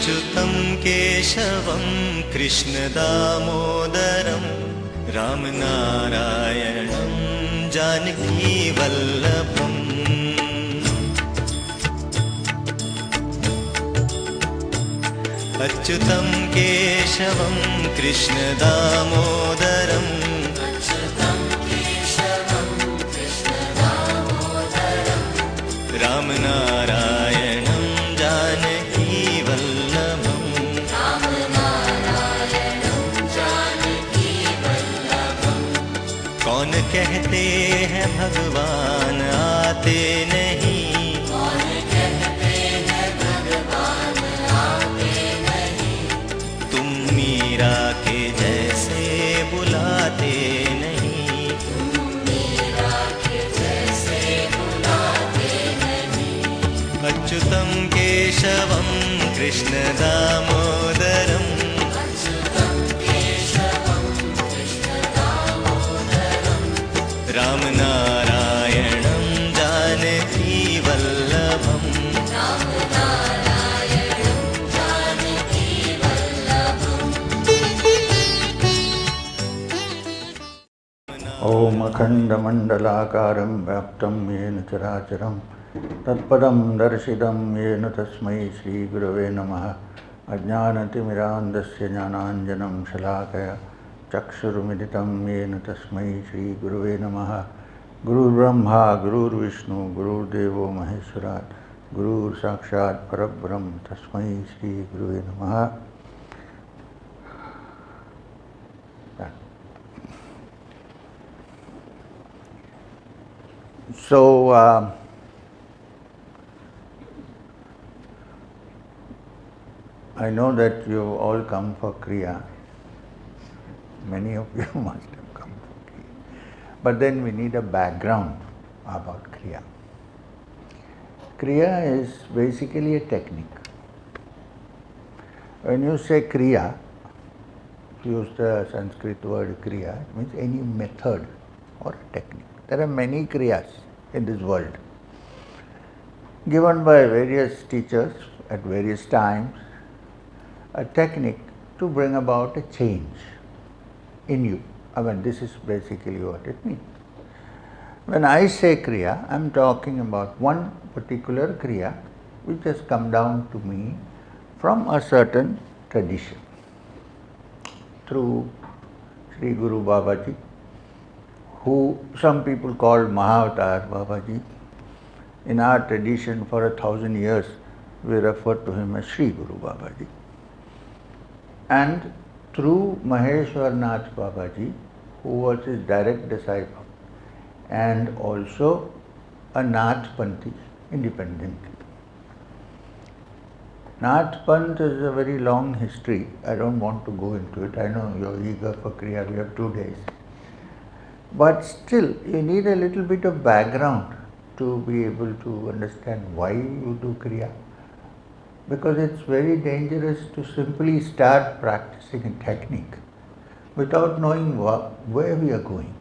अच्युतं केशवं कृष्णदामोदरं रामनारायणं जानकीवल्लभम् अच्युतं केशवं कृष्णदामोदरं रामनारायणं जानकीवल्लभम् कौन कहते हैं भगवान आते नहीं, तुम मीरा के जैसे बुलाते नहीं, अच्युतं केशवं कृष्णदामोदरं रामनारायणं जानकीवल्लभम् ओम अखंडमंडलाकारं व्याप्तं येन चराचरं तत्पदं दर्शितं येन तस्मै श्रीगुरवे नमः। अज्ञानतिमिरान्धस्य ज्ञानाञ्जनं शलाकया चक्षुरुमिलितं येन तस्मै श्रीगुरवे नमः। गुरुर्ब्रह्मा गुरुर्विष्णु गुरुर्देवो महेश्वरात् गुरुर्साक्षात् परब्रह्म तस्मै श्रीगुरवे नमः। So, I know that you all come for Kriya. Many of you must have come for Kriya. But then we need a background about Kriya. Kriya is basically a technique. When you say Kriya, use the Sanskrit word Kriya, it means any method or technique. There are many Kriyas in this world, given by various teachers at various times, a technique to bring about a change in you. I mean, this is basically what it means. When I say Kriya, I am talking about one particular Kriya which has come down to me from a certain tradition through Sri Guru Babaji, who some people call Mahavatar Babaji. In our tradition for 1,000 years we refer to him as Sri Guru Babaji. And through Maheshwarnath Babaji, who was his direct disciple and also a Nath Panthi independently. Nath Panth is a very long history. I don't want to go into it. I know you're eager for Kriya, we have 2 days. But still, you need a little bit of background to be able to understand why you do Kriya. Because it's very dangerous to simply start practicing a technique without knowing where we are going,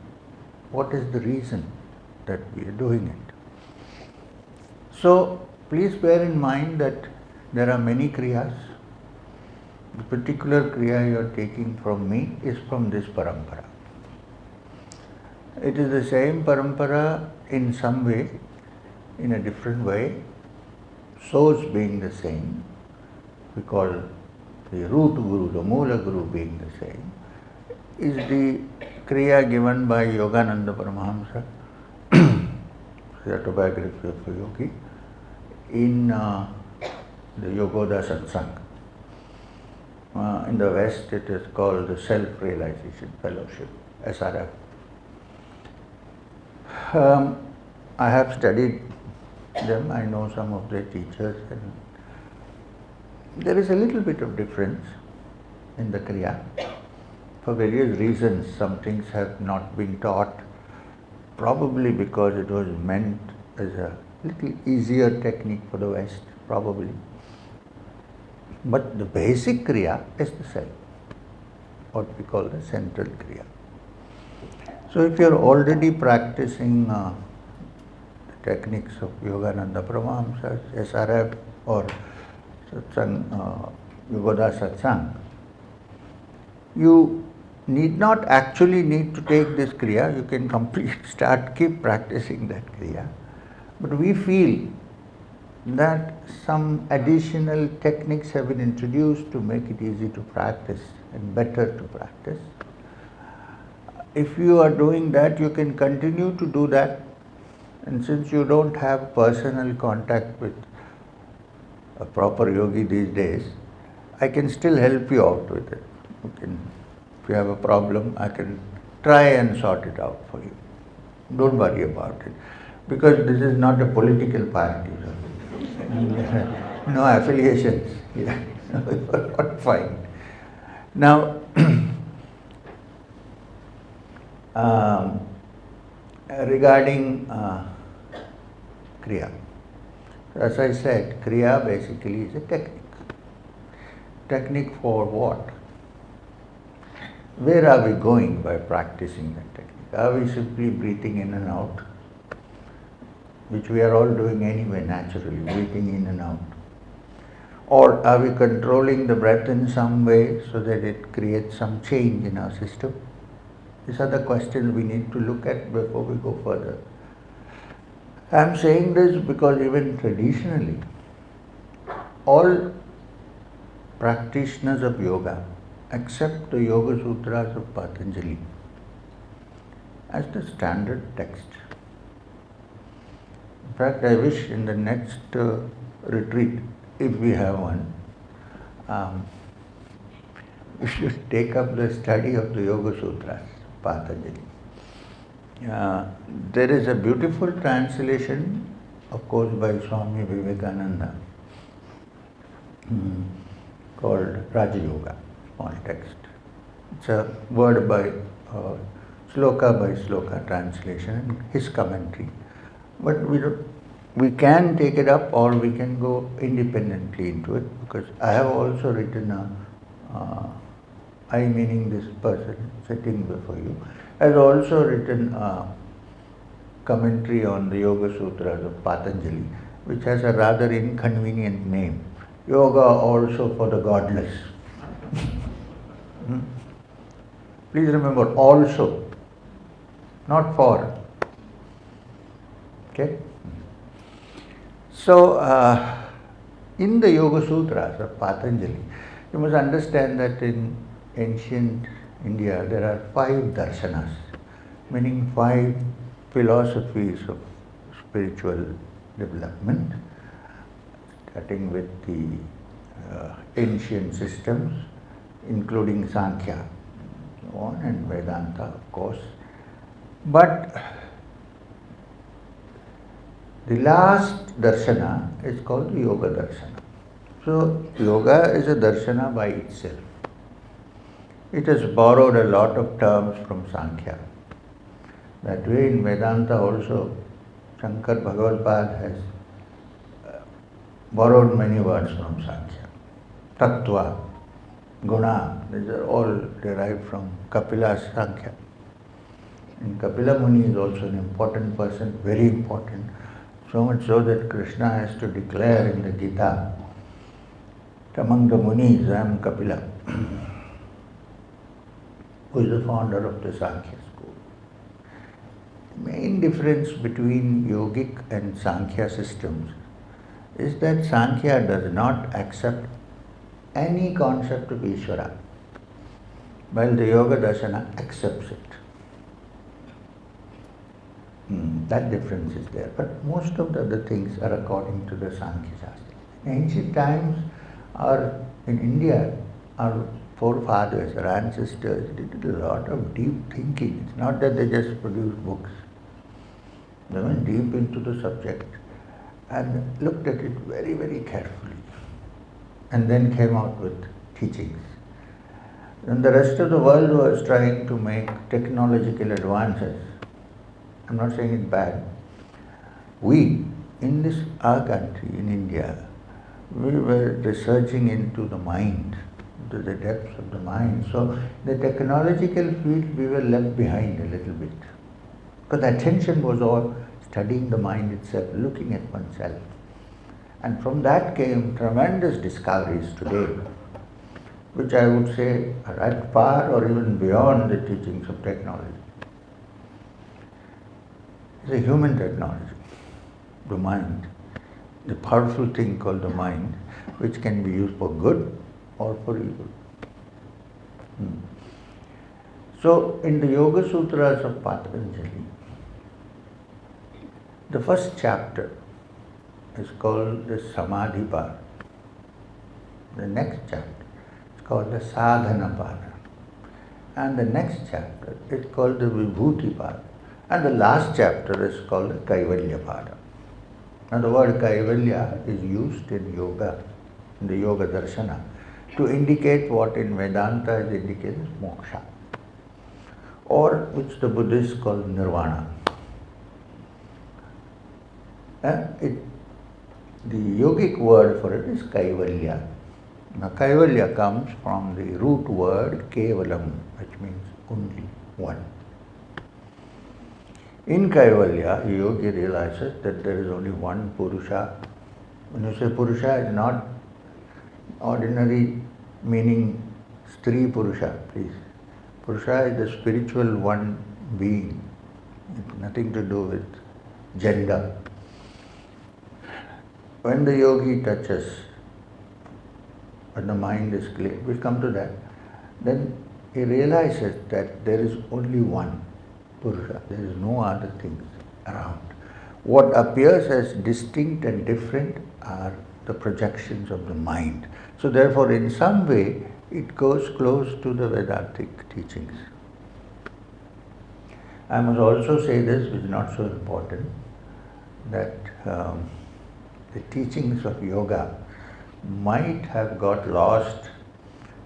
what is the reason that we are doing it. So, please bear in mind that there are many Kriyas. The particular Kriya you are taking from me is from this parampara. It is the same parampara in some way, in a different way, source being the same. We call the root Guru, the Moola Guru being the same, is the Kriya given by Yogananda Paramahamsa, the autobiography of a yogi, in the Yogoda Satsang. In the West it is called the Self-Realization Fellowship, SRF. I have studied them, I know some of their teachers, and there is a little bit of difference in the Kriya. For various reasons, some things have not been taught, probably because it was meant as a little easier technique for the West, probably. But the basic Kriya is the same, what we call the central Kriya. So if you are already practicing the techniques of Yogananda Paramahamsa, SRF or Satsang Yogoda Satsang, you need not actually need to take this Kriya, you can keep practicing that Kriya. But we feel that some additional techniques have been introduced to make it easy to practice and better to practice. If you are doing that, you can continue to do that. And since you don't have personal contact with a proper yogi these days, I can still help you out with it. If you have a problem, I can try and sort it out for you. Don't worry about it. Because this is not a political party. No affiliations. Yeah. Fine. Now, regarding Kriya. As I said, Kriya basically is a technique. Technique for what? Where are we going by practicing that technique? Are we simply breathing in and out, which we are all doing anyway naturally, breathing in and out? Or are we controlling the breath in some way so that it creates some change in our system? These are the questions we need to look at before we go further. I am saying this because even traditionally, all practitioners of yoga accept the Yoga Sutras of Patanjali as the standard text. In fact, I wish in the next retreat, if we have one, we should take up the study of the Yoga Sutras, Patanjali. There is a beautiful translation, of course, by Swami Vivekananda, called Raja Yoga, small text. It's a word by sloka translation and his commentary. But we can take it up or we can go independently into it, because I have also written I meaning this person sitting before you, has also written a commentary on the Yoga Sutras of Patanjali, which has a rather inconvenient name, Yoga also for the godless. Please remember, also, not for. Okay? So, in the Yoga Sutras of Patanjali, you must understand that in ancient India there are 5 darshanas, meaning 5 philosophies of spiritual development, starting with the ancient systems, including Sankhya, so on, and Vedanta, of course. But the last darshana is called the Yoga Darshana. So, yoga is a darshana by itself. It has borrowed a lot of terms from Sankhya. That way in Vedanta also, Shankar Bhagavad has borrowed many words from Sankhya. Tattva, Guna, these are all derived from Kapila's Sankhya. And Kapila Muni is also an important person, very important. So much so that Krishna has to declare in the Gita, among the Munis, I am Kapila, who is the founder of the Sankhya school. The main difference between Yogic and Sankhya systems is that Sankhya does not accept any concept of Ishvara, while the Yoga Darshana accepts it. That difference is there. But most of the other things are according to the Sankhya Shastra. In ancient times, in India, our forefathers, our ancestors did a lot of deep thinking. It's not that they just produced books. They went deep into the subject and looked at it very, very carefully, and then came out with teachings. And the rest of the world was trying to make technological advances. I'm not saying it bad. We, in our country, in India, we were researching into the mind, into the depths of the mind. So the technological field, we were left behind a little bit. Because the attention was all studying the mind itself, looking at oneself. And from that came tremendous discoveries today. which I would say are at par or even beyond the teachings of technology. It's a human technology, the mind, the powerful thing called the mind, which can be used for good or for evil. So, in the Yoga Sutras of Patanjali, the first chapter is called the Samadhi Pada. The next chapter is called the Sadhana Pada. And the next chapter is called the Vibhuti Pada. And the last chapter is called the Kaivalya Pada. Now the word Kaivalya is used in yoga, in the Yoga Darshana, to indicate what in Vedanta is indicated as moksha, or which the Buddhists call nirvana. The yogic word for it is Kaivalya. Now Kaivalya comes from the root word Kevalam, which means only one. In Kaivalya, the yogi realizes that there is only one Purusha. When you say Purusha, it's not ordinary meaning Stri Purusha, please. Purusha is the spiritual one being. It's nothing to do with gender. When the yogi touches, when the mind is clear, we'll come to that, then he realizes that there is only one Purusha, there is no other things around. What appears as distinct and different are the projections of the mind. So therefore, in some way, it goes close to the Vedantic teachings. I must also say this, which is not so important, that the teachings of yoga might have got lost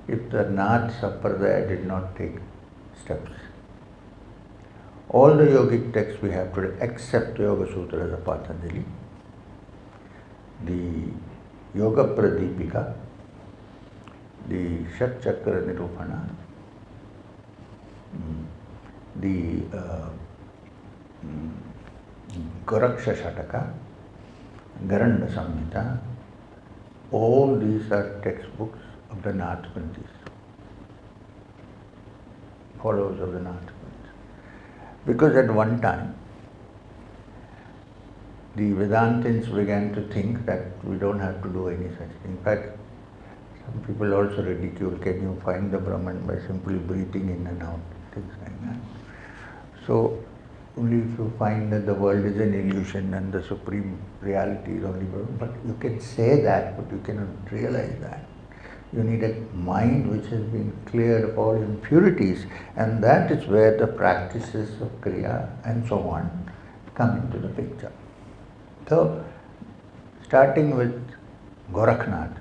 if the Nath Sampradaya did not take steps. All the yogic texts we have today, except the Yoga Sutras of Patanjali, the Yoga Pradipika, the Shat Chakra Nirupana, the Goraksha Shataka, Garanda Samhita, all these are textbooks of the Nath Panthis, followers of the Nath Panthis. Because at one time, the Vedantins began to think that we don't have to do any such thing. In fact, some people also ridicule, can you find the Brahman by simply breathing in and out, things like that. So, only if you find that the world is an illusion and the supreme reality is only Brahman. But you can say that, but you cannot realize that. You need a mind which has been cleared of all impurities, and that is where the practices of Kriya and so on come into the picture. So, starting with Gorakhnath,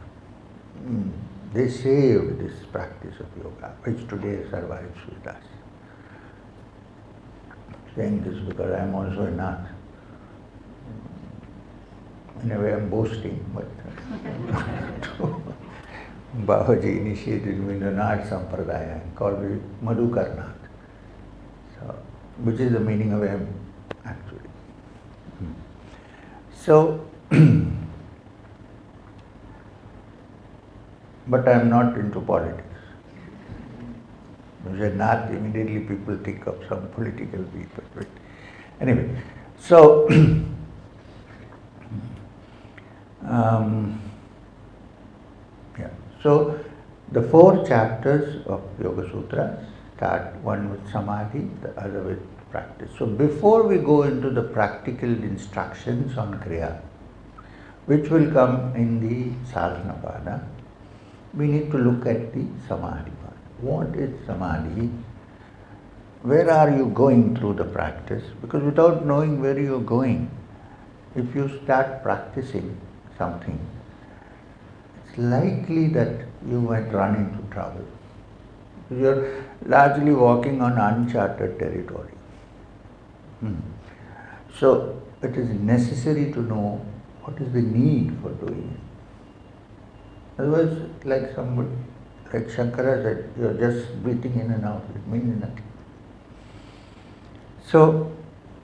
they saved this practice of yoga, which today survives with us. Saying this because I am also a Nath. In a way I am boasting, but Babaji initiated me in the Nath Sampradaya and called me Madhukar Nath. So, which is the meaning of M actually. So, but I am not into politics. When you say Nath, immediately people think of some political people. But anyway, so so the 4 chapters of Yoga Sutras start, one with Samadhi, the other with practice. So before we go into the practical instructions on Kriya, which will come in the Sadhana Pada, we need to look at the Samadhi Pada. What is Samadhi? Where are you going through the practice? Because without knowing where you are going, if you start practicing something, it's likely that you might run into trouble. You are largely walking on uncharted territory. So it is necessary to know what is the need for doing it. Otherwise, like somebody, like Shankara said, you are just breathing in and out, it means nothing. So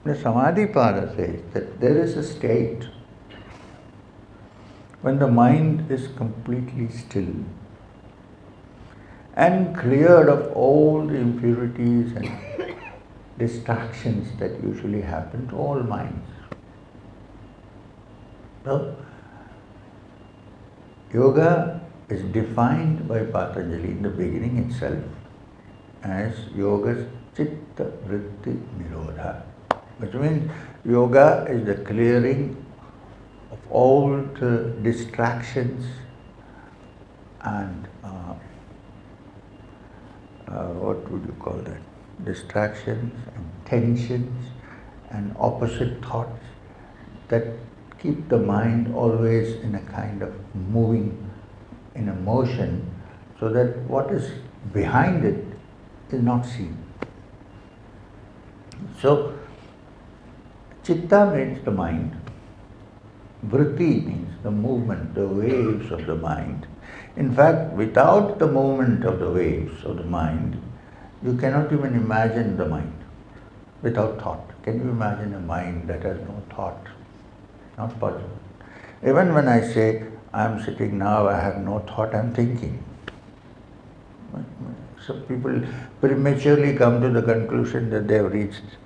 the Samadhi Pada says that there is a state when the mind is completely still and cleared of all the impurities and distractions that usually happen to all minds. So, yoga is defined by Patanjali in the beginning itself as yoga's chitta vritti nirodha, which means yoga is the clearing of all the distractions and what would you call that? Distractions and tensions and opposite thoughts that keep the mind always in a kind of moving, in a motion, so that what is behind it is not seen. So, chitta means the mind, vritti means the movement, the waves of the mind. In fact, without the movement of the waves of the mind, you cannot even imagine the mind without thought. Can you imagine a mind that has no thought? Not possible. Even when I say, I am sitting now, I have no thought, I am thinking. Some people prematurely come to the conclusion that they have reached.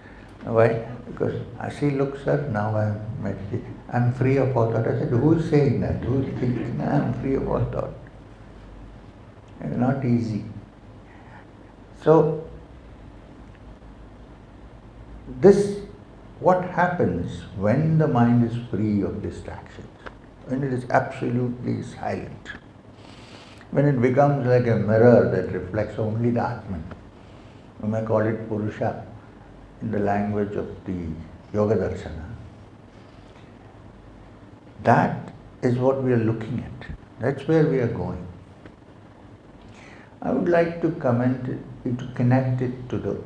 Why? Because I see, look sir, now I am meditating. I am free of all thought. I said, who is saying that? Who is thinking I am free of all thought? It's not easy. So, this, what happens when the mind is free of distractions, when it is absolutely silent, when it becomes like a mirror that reflects only the Atman. You may call it Purusha in the language of the Yoga Darshana. That is what we are looking at. That's where we are going. I would like to connect it to the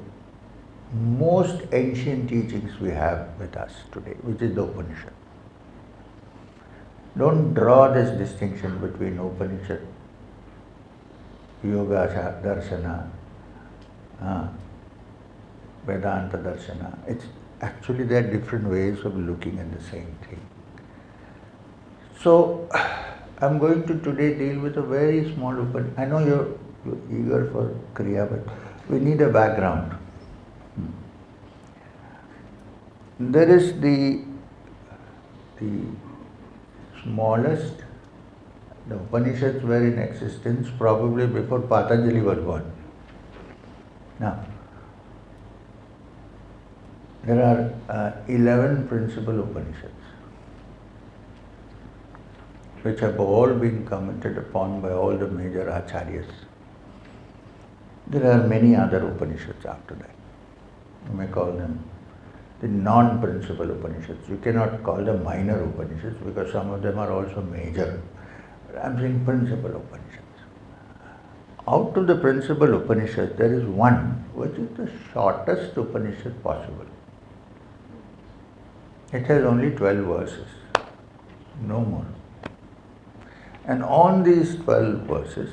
most ancient teachings we have with us today, which is the Upanishad. Don't draw this distinction between Upanishad, Yoga Darshana, Vedanta Darshana. It's actually there are different ways of looking at the same thing. So, I'm going to today deal with a very small Upanishad. I know you're eager for Kriya, but we need a background. There is the smallest, the Upanishads were in existence probably before Patanjali was born. Now, there are 11 principal Upanishads, which have all been commented upon by all the major acharyas. There are many other Upanishads after that. You may call them the non-principal Upanishads. You cannot call them minor Upanishads because some of them are also major. But I'm saying principal Upanishads. Out of the principal Upanishads, there is one which is the shortest Upanishad possible. It has only 12 verses, no more. And on these 12 verses,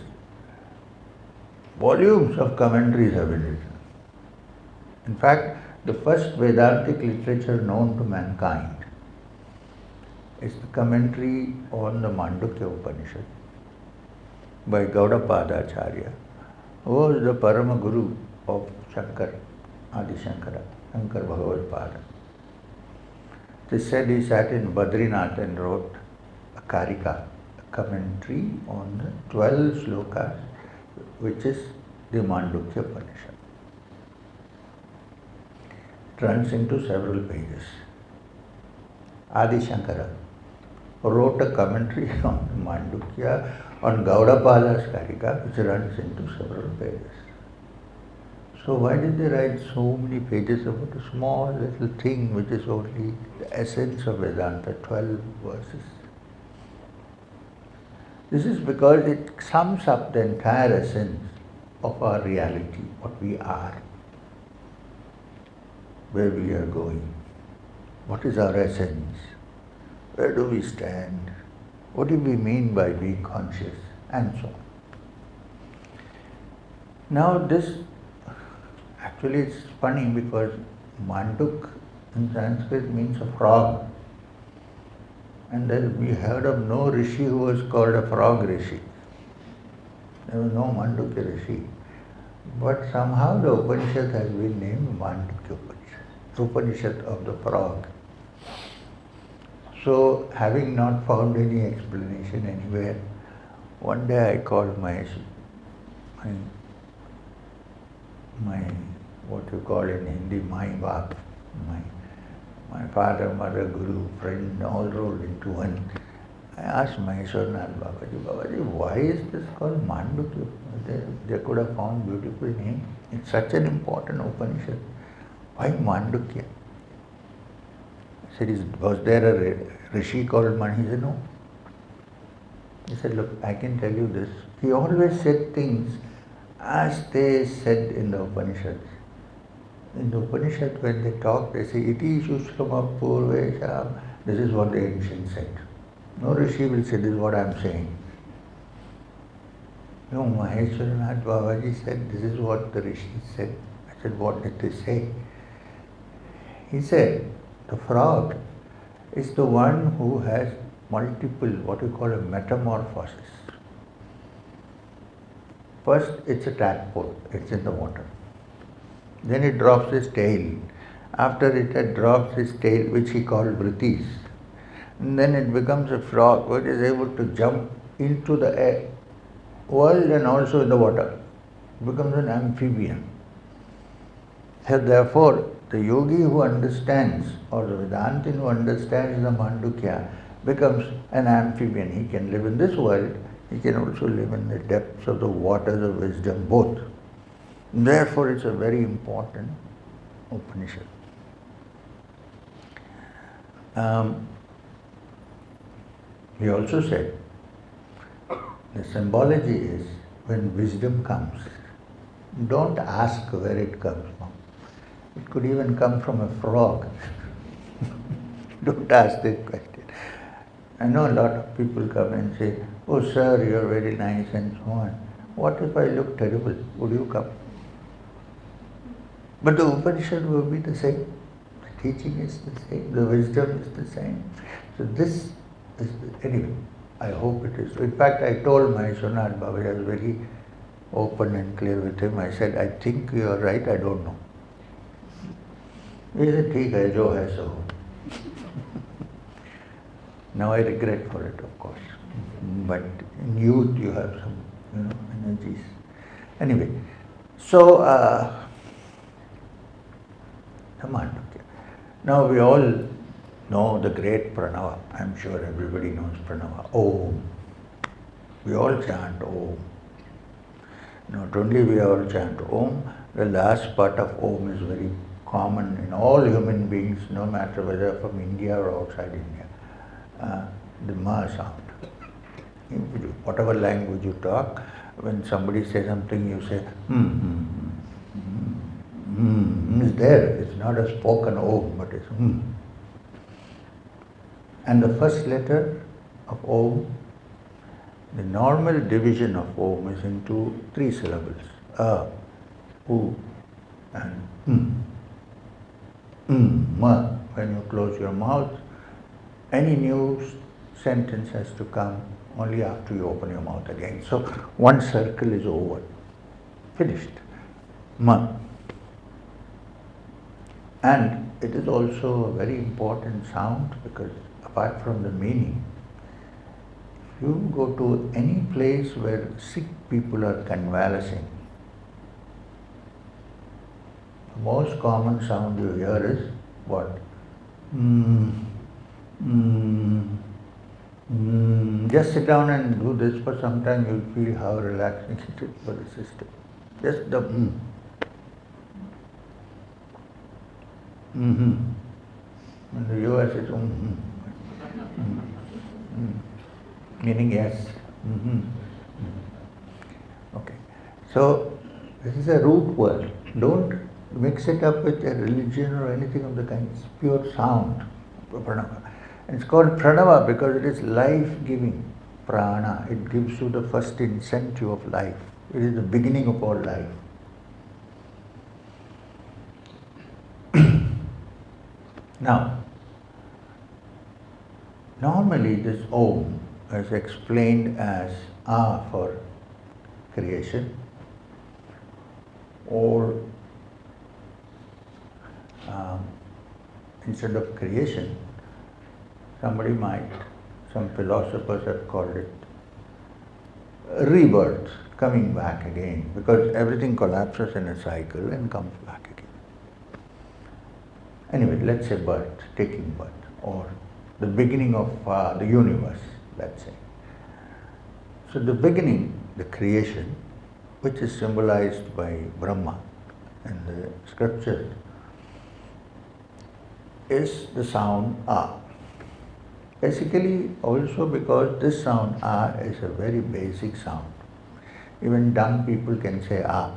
volumes of commentaries have been written. In fact, the first Vedantic literature known to mankind is the commentary on the Mandukya Upanishad by Gaudapada Acharya, who was the Parama Guru of Shankar, Adi Shankara, Shankar Bhagavad Pada. They said he sat in Badrinath and wrote a Karika, a commentary on the 12 slokas, which is the Mandukya Upanishad. It runs into several pages. Adi Shankara wrote a commentary on the Mandukya on Gaudapada's Karika, which runs into several pages. So why did they write so many pages about a small little thing which is only the essence of Vedanta, 12 verses? This is because it sums up the entire essence of our reality, what we are, where we are going, what is our essence, where do we stand, what do we mean by being conscious, and so on. Now this, actually it's funny because Manduk in Sanskrit means a frog. And then we heard of no rishi who was called a frog rishi. There was no Mandukya Rishi. But somehow the Upanishad has been named Mandukya Upanishad, Upanishad of the frog. So, having not found any explanation anywhere, one day I called my what you call in Hindi, my baap, my father, mother, guru, friend, all rolled into one. I asked Maheshwarnath Babaji, why is this called Mandukya? They could have found beautiful name. It's such an important Upanishad. Why Mandukya? I said, was there a rishi called Mani? He said, no. He said, look, I can tell you this. He always said things as they said in the Upanishads. In the Upanishad, when they talk, they say, Iti Shushkama Purvesham. This is what the ancients said. No rishi will say, this is what I am saying. No, Maheshwarnath Babaji said, this is what the rishi said. I said, what did they say? He said, the frog is the one who has multiple, what we call a metamorphosis. First, it's a tadpole, it's in the water. Then it drops its tail. After it had dropped its tail, which he called vrittis, and then it becomes a frog which is able to jump into the air, world and also in the water. It becomes an amphibian. So therefore, the yogi who understands, or the Vedantin who understands the Mandukya, becomes an amphibian. He can live in this world, he can also live in the depths of the waters of wisdom, both. Therefore, it's a very important Upanishad. He also said, the symbology is when wisdom comes, don't ask where it comes from. It could even come from a frog. Don't ask that question. I know a lot of people come and say, oh sir, you are very nice and so on. What if I look terrible? Would you come? But the Upanishad will be the same. The teaching is the same. The wisdom is the same. So this is, anyway, I hope it is. In fact, I told my Maheshwarnath Babaji, I was very open and clear with him. I said, I think you are right, I don't know. He said, "ठीक है, जो है सो." Now I regret for it, of course. But in youth you have some, energies. Anyway, so the Mandukya. Now we all know the great Pranava. I'm sure everybody knows Pranava. Om. We all chant Om. Not only we all chant Om, the last part of Om is very common in all human beings, no matter whether from India or outside India. The Ma sound. Whatever language you talk, when somebody says something, you say, it's there. It's not a spoken Om, but it's And the first letter of Om, the normal division of Om is into 3 syllables. A, U, and Ma. When you close your mouth, any new sentence has to come only after you open your mouth again. So one circle is over. Finished. Ma. And it is also a very important sound because apart from the meaning, if you go to any place where sick people are convalescing, the most common sound you hear is what? Just sit down and do this for some time, you'll feel how relaxing it is for the system. Just the In the US it's meaning yes. Okay. So this is a root word. Don't mix it up with a religion or anything of the kind. It's pure sound. Pranava. And it's called Pranava because it is life-giving. Prana. It gives you the first incentive of life. It is the beginning of all life. Now, normally this Om is explained as A for creation, or instead of creation, some philosophers have called it rebirth, coming back again, because everything collapses in a cycle and comes back again. Anyway, let's say birth, taking birth, or the beginning of the universe, let's say. So the beginning, the creation, which is symbolized by Brahma in the scriptures, is the sound A. Basically, also because this sound A is a very basic sound. Even dumb people can say A.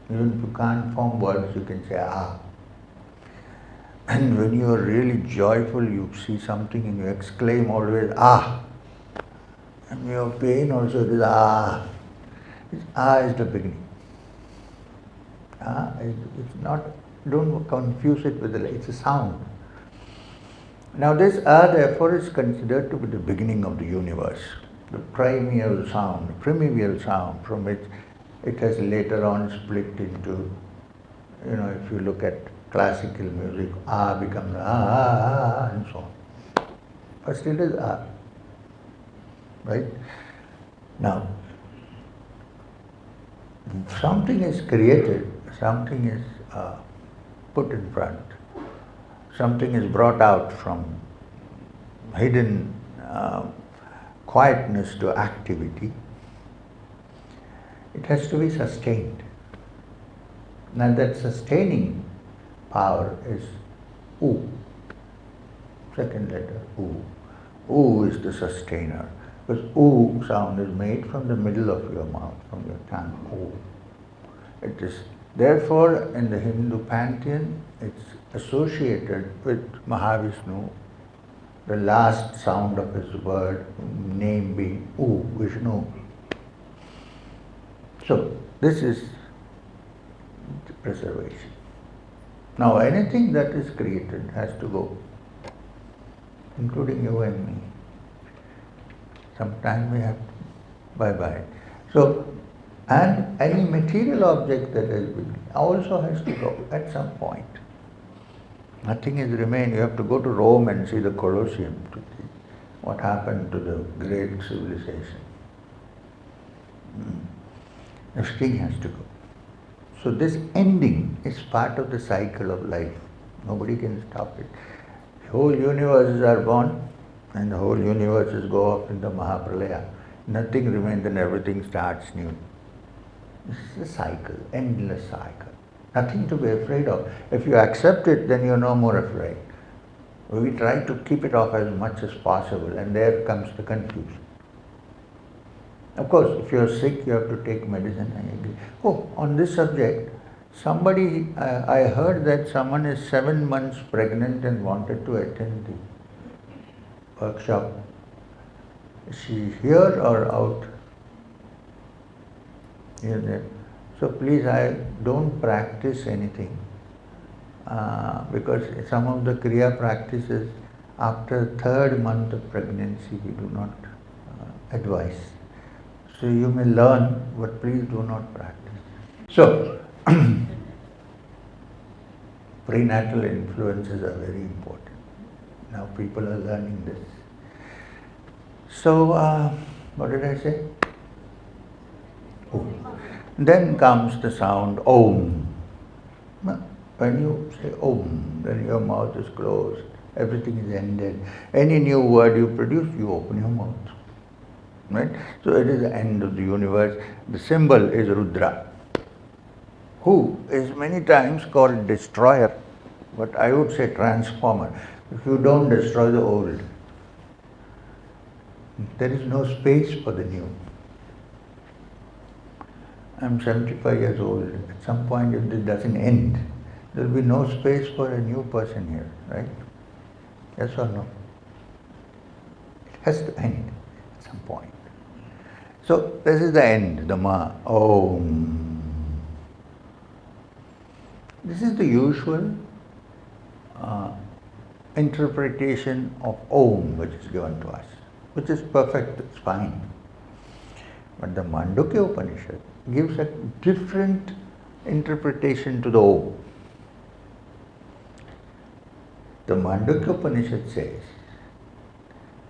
Even if you can't form words, you can say A. And when you are really joyful, you see something and you exclaim always Ah. And when you have pain also, it is Ah. Ah is the beginning. Ah, it's not, don't confuse it with it's a sound. Now this Ah therefore is considered to be the beginning of the universe, the primeval sound from which it has later on split into, if you look at classical music, Ah becomes Ah, and so on. First it is Ah, right? Now, something is created, something is put in front, something is brought out from hidden quietness to activity. It has to be sustained. Now that sustaining power is U, second letter U. U is the sustainer, because U sound is made from the middle of your mouth, from your tongue, U. It is therefore in the Hindu pantheon, it's associated with Mahavishnu, the last sound of his word, name being U, Vishnu. So this is preservation. Now anything that is created has to go, including you and me. Sometime we have to bye-bye. So, and any material object that has been also has to go at some point. Nothing is remained. You have to go to Rome and see the Colosseum to see what happened to the great civilization. Everything has to go. So this ending is part of the cycle of life. Nobody can stop it. The whole universes are born and the whole universes go up in the Mahapralaya. Nothing remains and everything starts new. This is a cycle, endless cycle. Nothing to be afraid of. If you accept it, then you're no more afraid. We try to keep it off as much as possible, and there comes the confusion. Of course, if you're sick, you have to take medicine, I agree. Oh, on this subject, I heard that someone is 7 months pregnant and wanted to attend the workshop. Is she here or out? Here, there. So please, I don't practice anything because some of the Kriya practices after 3rd month of pregnancy we do not advise. So you may learn, but please do not practice. So, prenatal influences are very important. Now people are learning this. So, what did I say? Om. Then comes the sound Om. When you say Om, then your mouth is closed, everything is ended. Any new word you produce, you open your mouth. Right? So it is the end of the universe. The symbol is Rudra, who is many times called destroyer, but I would say transformer. If you don't destroy the old, there is no space for the new. I'm 75 years old. At some point, if this doesn't end, there will be no space for a new person here, right? Yes or no? It has to end at some point. So this is the end, the Ma, Om. This is the usual interpretation of Om which is given to us, which is perfect, it's fine. But the Mandukya Upanishad gives a different interpretation to the Om. The Mandukya Upanishad says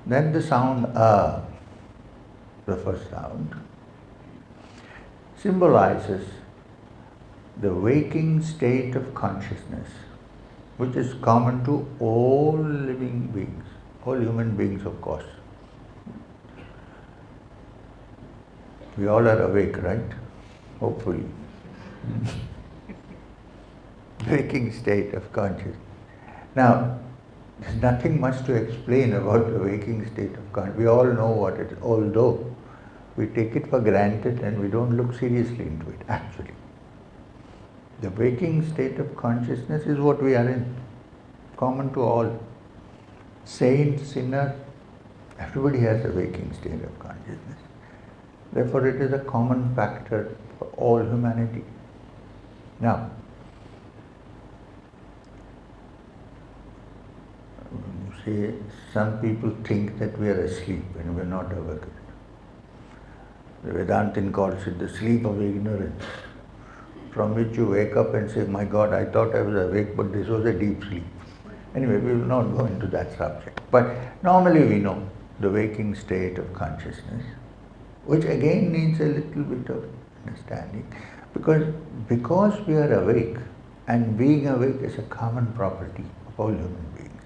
that the sound the first sound, symbolizes the waking state of consciousness, which is common to all living beings, all human beings, of course. We all are awake, right? Hopefully. Waking state of consciousness. Now, there's nothing much to explain about the waking state of consciousness. We all know what it is, although we take it for granted and we don't look seriously into it, actually. The waking state of consciousness is what we are in, common to all. Saint, sinner, everybody has a waking state of consciousness. Therefore, it is a common factor for all humanity. Now, see, some people think that we are asleep and we are not awake. The Vedantin calls it the sleep of ignorance, from which you wake up and say, my God, I thought I was awake, but this was a deep sleep. Anyway, we will not go into that subject. But normally we know the waking state of consciousness, which again needs a little bit of understanding, because we are awake, and being awake is a common property of all human beings.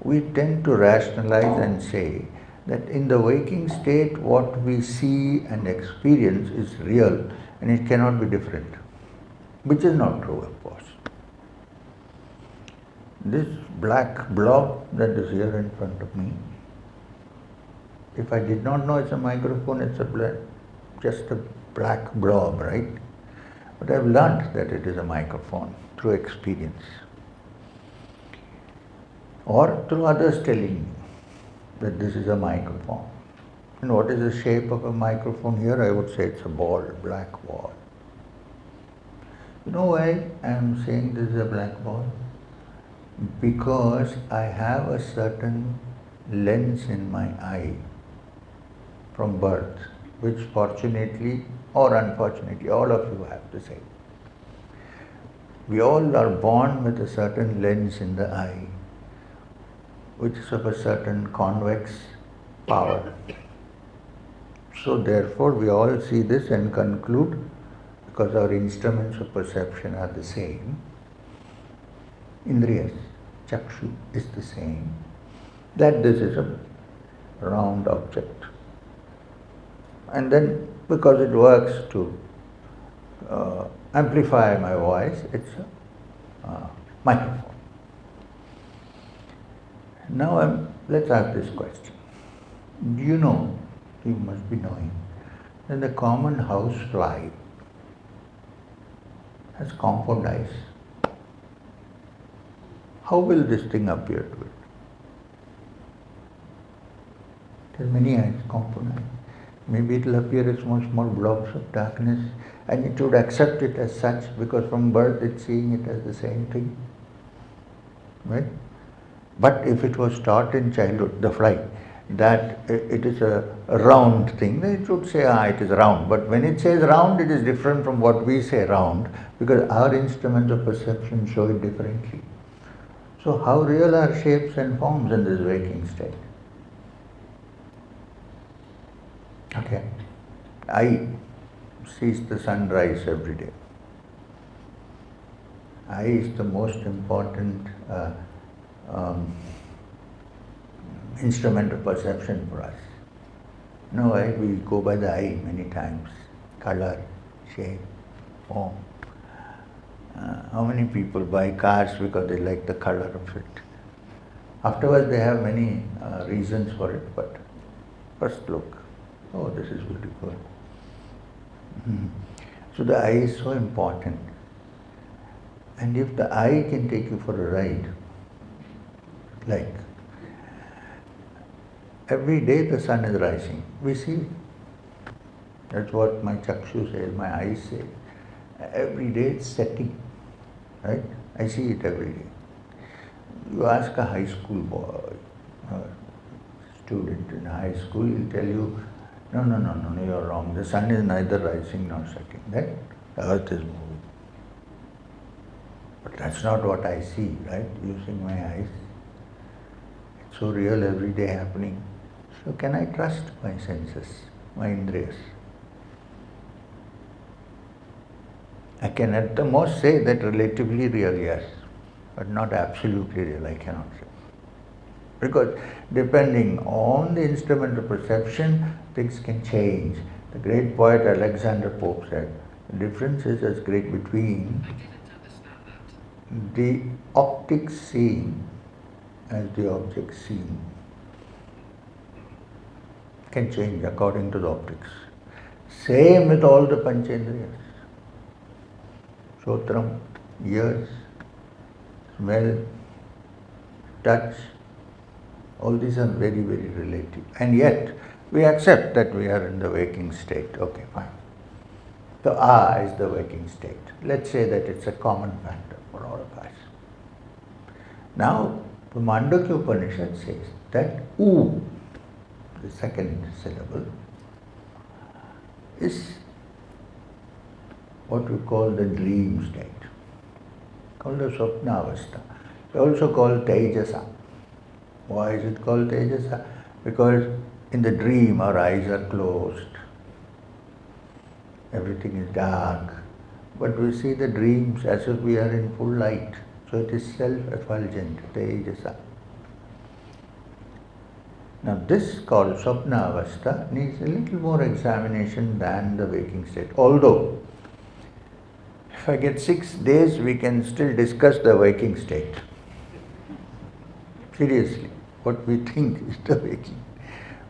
We tend to rationalize and say that in the waking state, what we see and experience is real and it cannot be different, which is not true, of course. This black blob that is here in front of me, if I did not know it's a microphone, it's just a black blob, right? But I've learned that it is a microphone through experience, or through others telling me that this is a microphone. And what is the shape of a microphone here? I would say it's a ball, black ball. You know why I am saying this is a black ball? Because I have a certain lens in my eye from birth, which fortunately or unfortunately all of you have the same. We all are born with a certain lens in the eye, which is of a certain convex power. So therefore we all see this and conclude, because our instruments of perception are the same, Indriyas, Chakshu is the same, that this is a round object. And then because it works to amplify my voice, it's a microphone. Now let's ask this question. Do you know, you must be knowing, that the common house fly has compound eyes? How will this thing appear to it? It has many eyes, compound eyes. Maybe it will appear as small blobs of darkness, and it would accept it as such because from birth it's seeing it as the same thing. Right? But if it was taught in childhood, the fly, that it is a round thing, then it would say, it is round. But when it says round, it is different from what we say round, because our instruments of perception show it differently. So how real are shapes and forms in this waking state? Okay. Eye sees the sunrise every day. Eye is the most important instrument of perception for us. No, we go by the eye many times. Color, shape, form. How many people buy cars because they like the color of it? Afterwards they have many reasons for it, but first look, oh, this is beautiful. So the eye is so important. And if the eye can take you for a ride, like every day the sun is rising, we see it. That's what my chakshu says, my eyes say. Every day it's setting, right? I see it every day. You ask a high school boy, a student in high school, he'll tell you No, no, no, no, no, you're wrong. The sun is neither rising nor setting. Then the earth is moving. But that's not what I see, right? Using my eyes. It's so real, every day happening. So can I trust my senses, my indriyas? I can at the most say that relatively real, yes, but not absolutely real, I cannot say. Because depending on the instrument of perception, things can change. The great poet Alexander Pope said, the difference is as great between the optic seeing as the object seen. Can change according to the optics. Same with all the panchendriyas. Shotram, ears, smell, touch, all these are very, very relative. And yet, we accept that we are in the waking state. Okay, fine. So, is the waking state. Let's say that it's a common factor for all of us. Now, the Mandukya Upanishad says that U, the second syllable, is what we call the dream state, called the Swapnavastha. It's also called Tejasa. Why is it called Tejasa? Because in the dream our eyes are closed, everything is dark, but we see the dreams as if we are in full light. So it is self-effulgent, Tejasa. Now this called Swapnavastha needs a little more examination than the waking state. Although, if I get 6 days, we can still discuss the waking state. Seriously, what we think is the waking.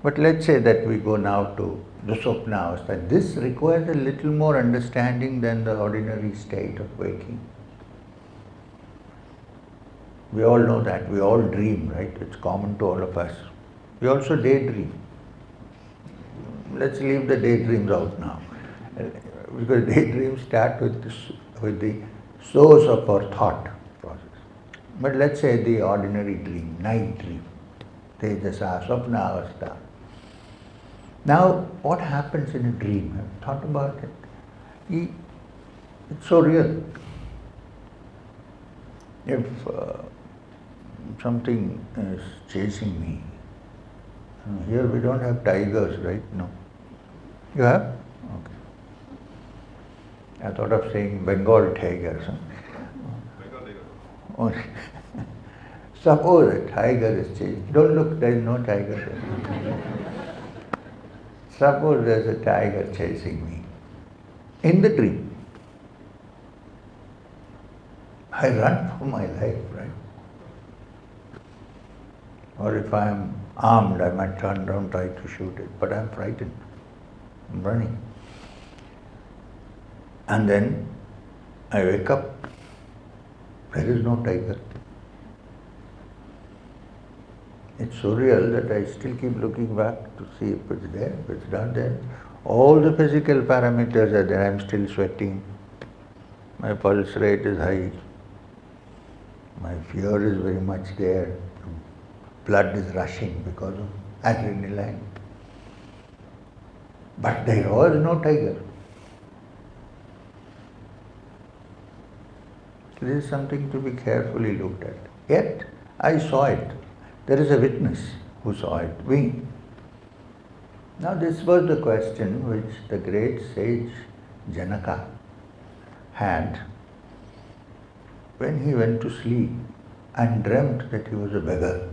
But let's say that we go now to the Swapnavastha. This requires a little more understanding than the ordinary state of waking. We all know that. We all dream, right? It's common to all of us. We also daydream. Let's leave the daydreams out now. Because daydreams start with the source of our thought process. But let's say the ordinary dream, night dream, Tejasa, Swapnavastha. Now, what happens in a dream? I've thought about it. It's so real. If something is chasing me, here we don't have tigers, right? No. You have? Okay. I thought of saying Bengal tigers. Bengal tiger. Suppose a tiger is chasing. Don't look, there is no tiger there. Suppose there is a tiger chasing me. In the dream, I run for my life, right? Or if I am armed, I might turn around, try to shoot it, but I am frightened. I am running. And then I wake up, there is no tiger. It's so real that I still keep looking back to see if it's there, if it's not there. All the physical parameters are there. I am still sweating. My pulse rate is high. My fear is very much there. Blood is rushing because of adrenaline. But there was no tiger. This is something to be carefully looked at. Yet, I saw it. There is a witness who saw it, me. Now this was the question which the great sage Janaka had when he went to sleep and dreamt that he was a beggar.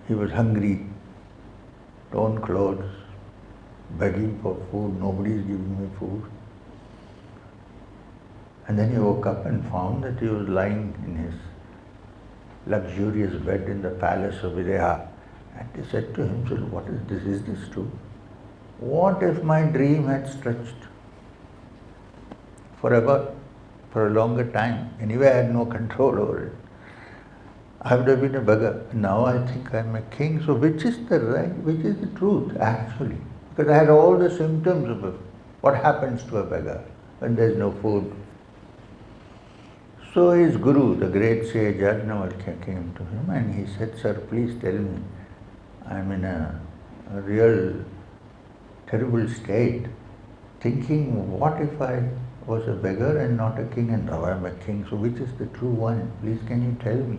He was hungry, torn clothes, begging for food, nobody is giving me food. And then he woke up and found that he was lying in his luxurious bed in the palace of Videha. And he said to himself, what is this? Is this true? What if my dream had stretched forever, for a longer time? Anyway, I had no control over it. I would have been a beggar. Now I think I am a king. So which is the right, which is the truth actually? Because I had all the symptoms of what happens to a beggar when there is no food. So his guru, the great sage Yajnavalkya, came to him and he said, sir, please tell me, I'm in a real terrible state, thinking, what if I was a beggar and not a king, and now I'm a king, so which is the true one? Please can you tell me?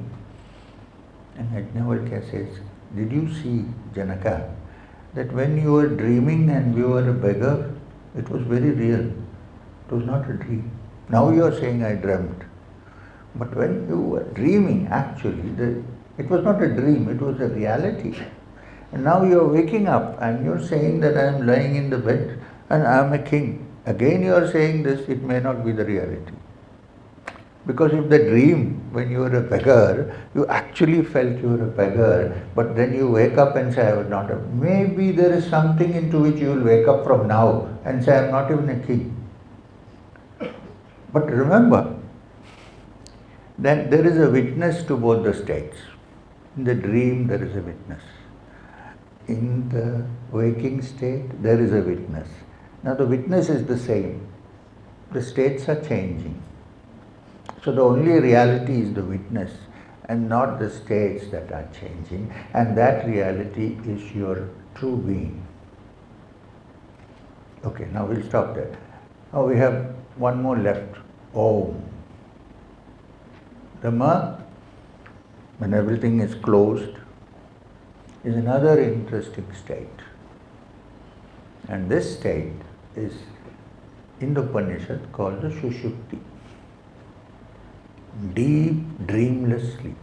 And Yajnavalkya says, did you see, Janaka, that when you were dreaming and you were a beggar, it was very real. It was not a dream. Now you are saying I dreamt. But when you were dreaming, actually, it was not a dream, it was a reality. And now you are waking up and you are saying that I am lying in the bed and I am a king. Again you are saying this, it may not be the reality. Because if the dream, when you were a beggar, you actually felt you were a beggar, but then you wake up and say, I was not a... Maybe there is something into which you will wake up from now and say, I am not even a king. But remember, that there is a witness to both the states. In the dream, there is a witness. In the waking state, there is a witness. Now the witness is the same. The states are changing. So the only reality is the witness and not the states that are changing, and that reality is your true being. Okay, now we'll stop there. Now we have one more left. Om. The Ma, when everything is closed, is another interesting state. And this state is in the Upanishad called the Sushupti. Deep, dreamless sleep.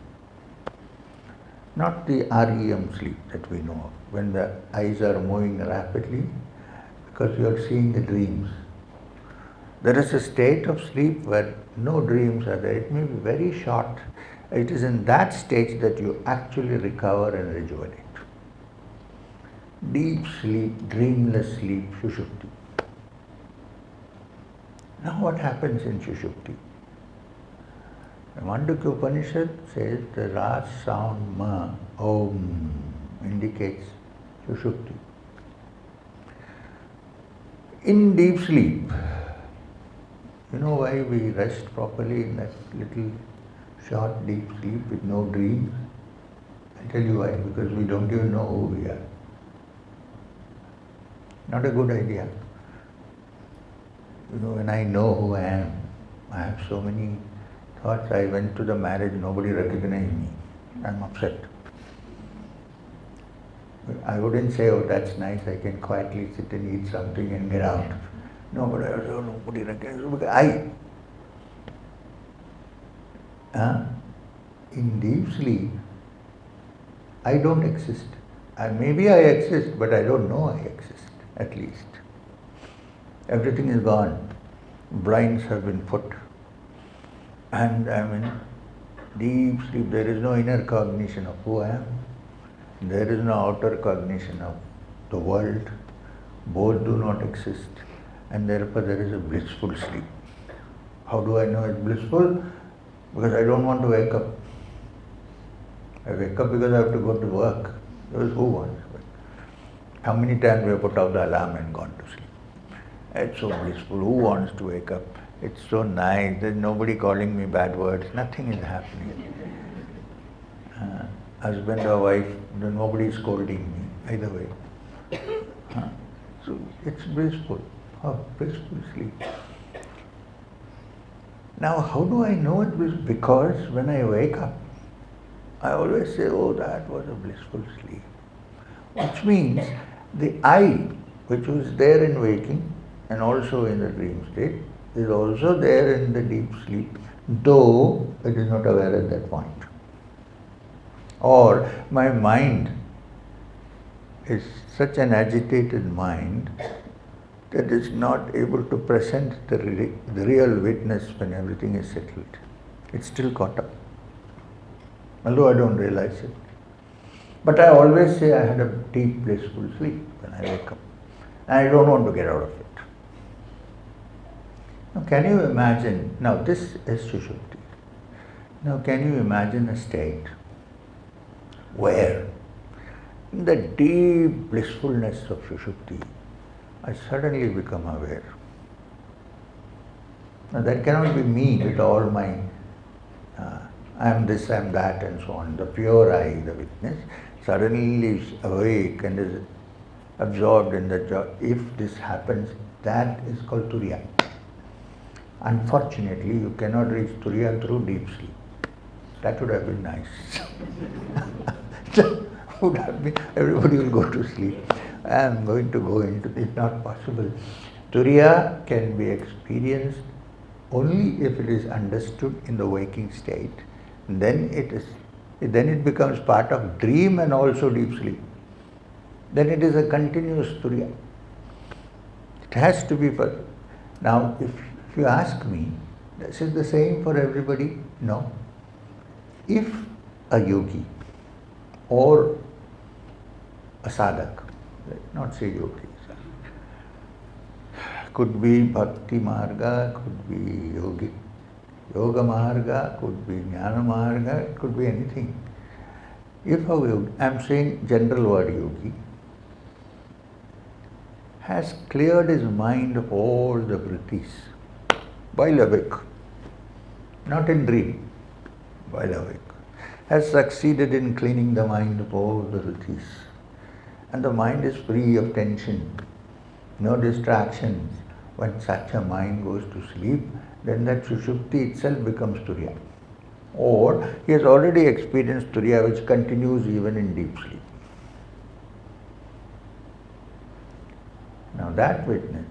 Not the REM sleep that we know of, when the eyes are moving rapidly, because you are seeing the dreams. There is a state of sleep where no dreams are there. It may be very short. It is in that stage that you actually recover and rejuvenate. Deep sleep, dreamless sleep, Sushupti. Now what happens in Sushupti? The Mandukya Upanishad says the last sound Ma, Om, indicates Sushupti. In deep sleep, you know why we rest properly in that little short deep sleep with no dreams? I'll tell you why, because we don't even know who we are. Not a good idea. You know, when I know who I am, I have so many thoughts. I went to the marriage, nobody recognized me. I'm upset. I wouldn't say, oh, that's nice, I can quietly sit and eat something and get out. No, but I was, oh, nobody recognizes me. Because in deep sleep, I don't exist. Maybe I exist, but I don't know I exist, at least. Everything is gone. Blinds have been put. And I'm in deep sleep. There is no inner cognition of who I am. There is no outer cognition of the world. Both do not exist. And therefore there is a blissful sleep. How do I know it's blissful? Because I don't want to wake up. I wake up because I have to go to work. Because who wants to wake up? How many times we have put out the alarm and gone to sleep? It's so blissful. Who wants to wake up? It's so nice. There's nobody calling me bad words. Nothing is happening. Husband or wife, nobody is scolding me. Either way. So it's blissful. Oh, blissful sleep. Now, how do I know it was? Because when I wake up, I always say, oh, that was a blissful sleep. Which means the I, which was there in waking and also in the dream state, is also there in the deep sleep, though it is not aware at that point. Or my mind is such an agitated mind that is not able to present the real witness when everything is settled. It's still caught up, although I don't realize it. But I always say I had a deep blissful sleep when I wake up. And I don't want to get out of it. Now can you imagine, now this is Sushupti. Now can you imagine a state where in the deep blissfulness of Sushupti, I suddenly become aware. Now that cannot be me with all my I am this, I am that, and so on. The pure I, the witness, suddenly is awake and is absorbed in the joy. If this happens, that is called Turiya. Unfortunately, you cannot reach Turiya through deep sleep. That would have been nice. Would have been, everybody will go to sleep. I am going to go into it. It's not possible. Turiya can be experienced only if it is understood in the waking state. Then it becomes part of dream and also deep sleep. Then it is a continuous Turiya. It has to be for. Now, if you ask me, this is the same for everybody? No. If a yogi or a sadhak, let's not say yogi, could be bhakti marga, could be yoga marga, could be jnana marga, it could be anything. If a yogi, I am saying general word yogi, has cleared his mind of all the vrittis while awake, not in dream, while awake, has succeeded in cleaning the mind of all the vrittis, and the mind is free of tension, no distractions. When such a mind goes to sleep, then that sushupti itself becomes Turiya. Or he has already experienced Turiya, which continues even in deep sleep. Now that witness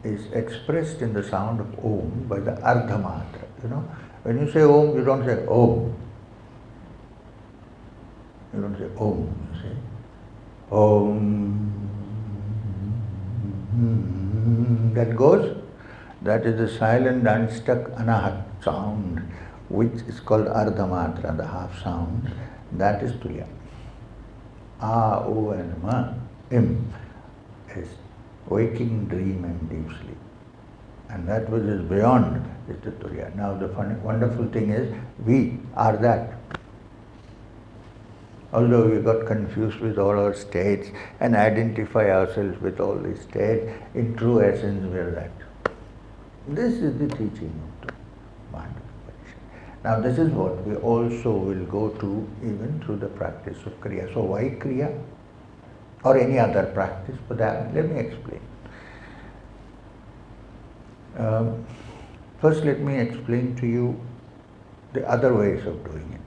is expressed in the sound of Om by the Ardha Matra. You know, when you say Om, you don't say Om. You don't say Om, you say Om. That goes, that is the silent, unstuck, anahat sound, which is called Ardha Matra, the half sound. That is Turiya. A, O and Ma, Im is waking, dream and deep sleep. And that which is beyond is the Turiya. Now the wonderful thing is, we are that. Although we got confused with all our states and identify ourselves with all these states, in true essence we are that. This is the teaching of the Mandukya. Now this is what we also will go to even through the practice of Kriya. So why Kriya? Or any other practice for that? Let me explain. First let me explain to you the other ways of doing it.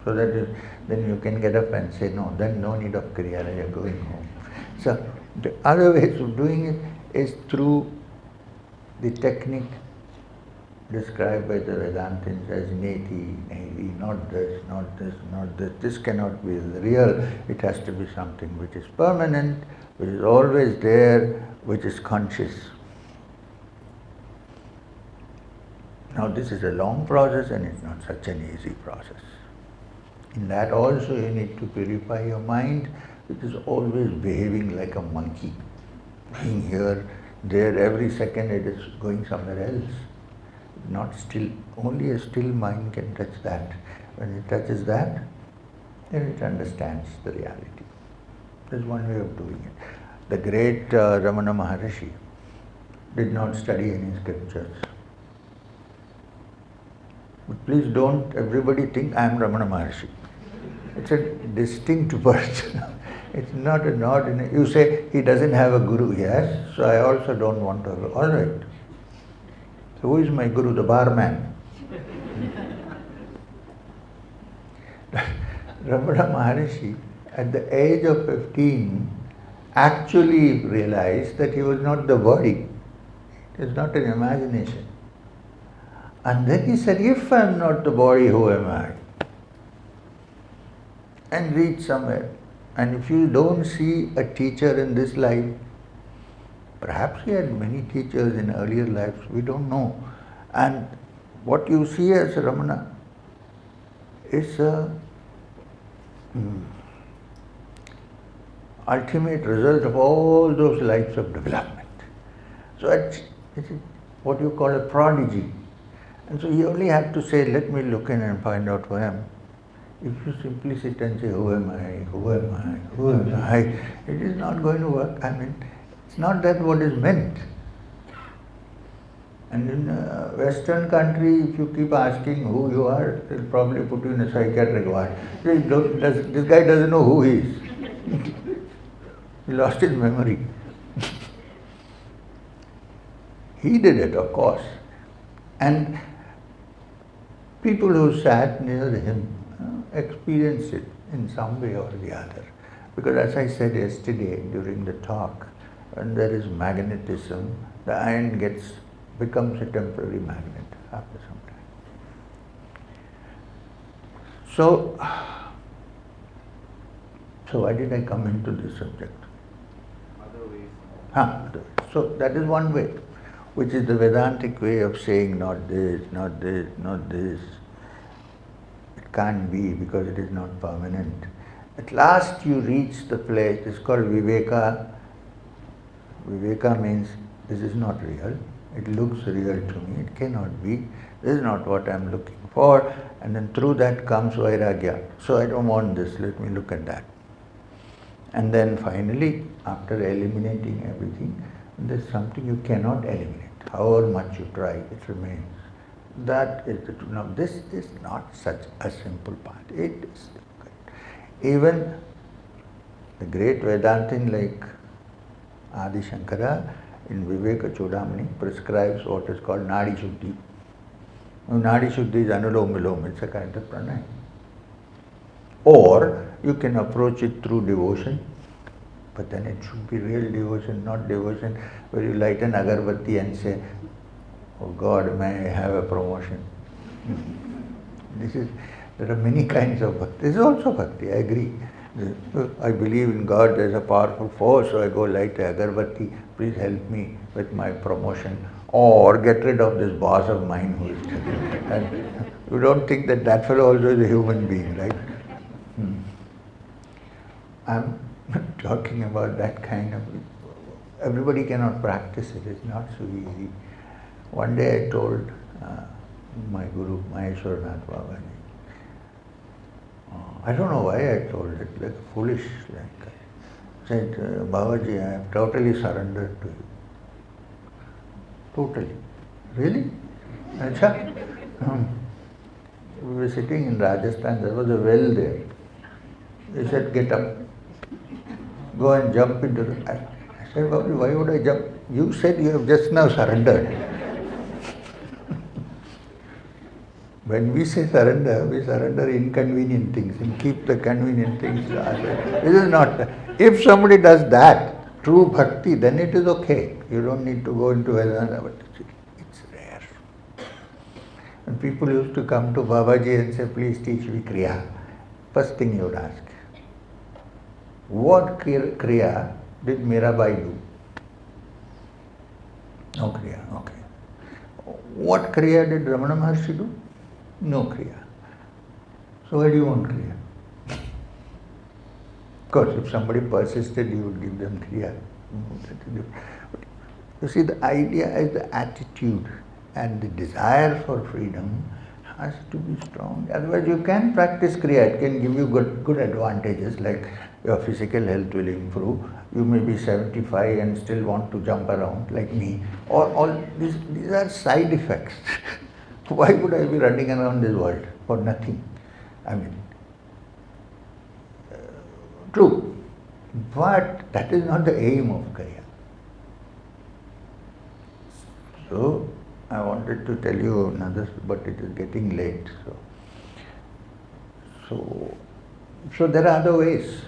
So that then you can get up and say, no, then no need of Kriya, you are going home. So the other ways of doing it is through the technique described by the Vedantins as neti, neti, not this, not this, not this. This cannot be real. It has to be something which is permanent, which is always there, which is conscious. Now this is a long process and it's not such an easy process. In that also you need to purify your mind, which is always behaving like a monkey. Being here, there, every second it is going somewhere else. Not still, only a still mind can touch that. When it touches that, then it understands the reality. There's one way of doing it. The great Ramana Maharshi did not study any scriptures. But please don't everybody think I am Ramana Maharshi. It's a distinct person. It's not an ordinary. You say he doesn't have a guru. Yes, so I also don't want to have a. All right. So who is my guru? The barman. Ramana Maharshi, at the age of 15, actually realized that he was not the body. It is not an imagination. And then he said, if I am not the body, who am I? And reach somewhere. And if you don't see a teacher in this life, perhaps he had many teachers in earlier lives, we don't know. And what you see as Ramana is a ultimate result of all those lives of development. So it's what you call a prodigy. And so he only had to say, let me look in and find out who I am. If you simply sit and say, who am I, who am I, who am I, it is not going to work. I mean, it's not that what is meant. And in a Western country, if you keep asking who you are, they'll probably put you in a psychiatric ward. This guy doesn't know who he is. He lost his memory. He did it, of course. And people who sat near him experienced it in some way or the other. Because as I said yesterday during the talk, when there is magnetism, the iron becomes a temporary magnet after some time. So why did I come into this subject? Other ways. Other ways. So that is one way, which is the Vedantic way of saying not this, not this, not this. It can't be because it is not permanent. At last you reach the place, it's called Viveka. Viveka means this is not real. It looks real to me. It cannot be. This is not what I am looking for. And then through that comes Vairagya. So I don't want this. Let me look at that. And then finally, after eliminating everything, there's something you cannot eliminate. However much you try, it remains. That is the truth. Now, this is not such a simple part. It is difficult. Even the great Vedantin like Adi Shankara in Viveka Chudamani prescribes what is called Nadi Shuddhi. Now, Nadi Shuddhi is Anulom Vilom, it's a kind of pranayama. Or you can approach it through devotion, but then it should be real devotion, not devotion where you light an agarbatti and say, oh God, may I have a promotion. There are many kinds of bhakti. This is also bhakti, I agree. I believe in God, there is a powerful force, so I go light a agarbatti, please help me with my promotion. Or get rid of this boss of mine who is and you don't think that that fellow also is a human being, right? I'm talking about that kind of, everybody cannot practice it, it's not so easy. One day I told my Guru, Maheshwaranath Babaji, I don't know why I told it, like foolish, like I said, Babaji, I have totally surrendered to you. Totally. Really? Acha? We were sitting in Rajasthan, there was a well there. He said, get up. Go and jump into the... I said, Babaji, why would I jump? You said you have just now surrendered. When we say surrender, we surrender inconvenient things and keep the convenient things to ourselves. This is not... If somebody does that, true bhakti, then it is okay. You don't need to go into Vedanta, but it's rare. And people used to come to Babaji and say, please teach me Kriya. First thing you would ask, what Kriya did Mirabai do? No Kriya, okay. What Kriya did Ramana Maharshi do? No Kriya. So why do you want Kriya? Of course, if somebody persisted, you would give them Kriya. You see, the idea is the attitude and the desire for freedom has to be strong. Otherwise, you can practice Kriya. It can give you good advantages, like your physical health will improve. You may be 75 and still want to jump around like me. All these are side effects. Why would I be running around this world for nothing? I mean, true, but that is not the aim of Kriya. So, I wanted to tell you another, but it is getting late. So there are other ways.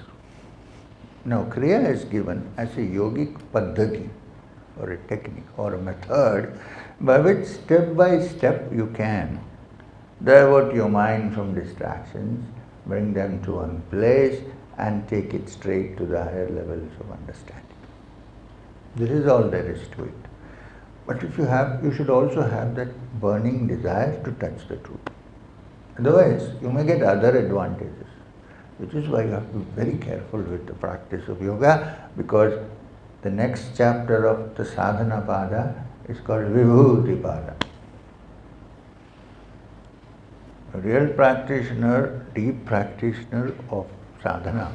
Now, Kriya is given as a yogic paddhati, or a technique, or a method by which step by step you can divert your mind from distractions, bring them to one place, and take it straight to the higher levels of understanding. This is all there is to it. But if you should also have that burning desire to touch the truth. Otherwise, you may get other advantages, which is why you have to be very careful with the practice of yoga, because the next chapter of the sadhana pada is called Vibhuti pada. A real practitioner, deep practitioner of sadhana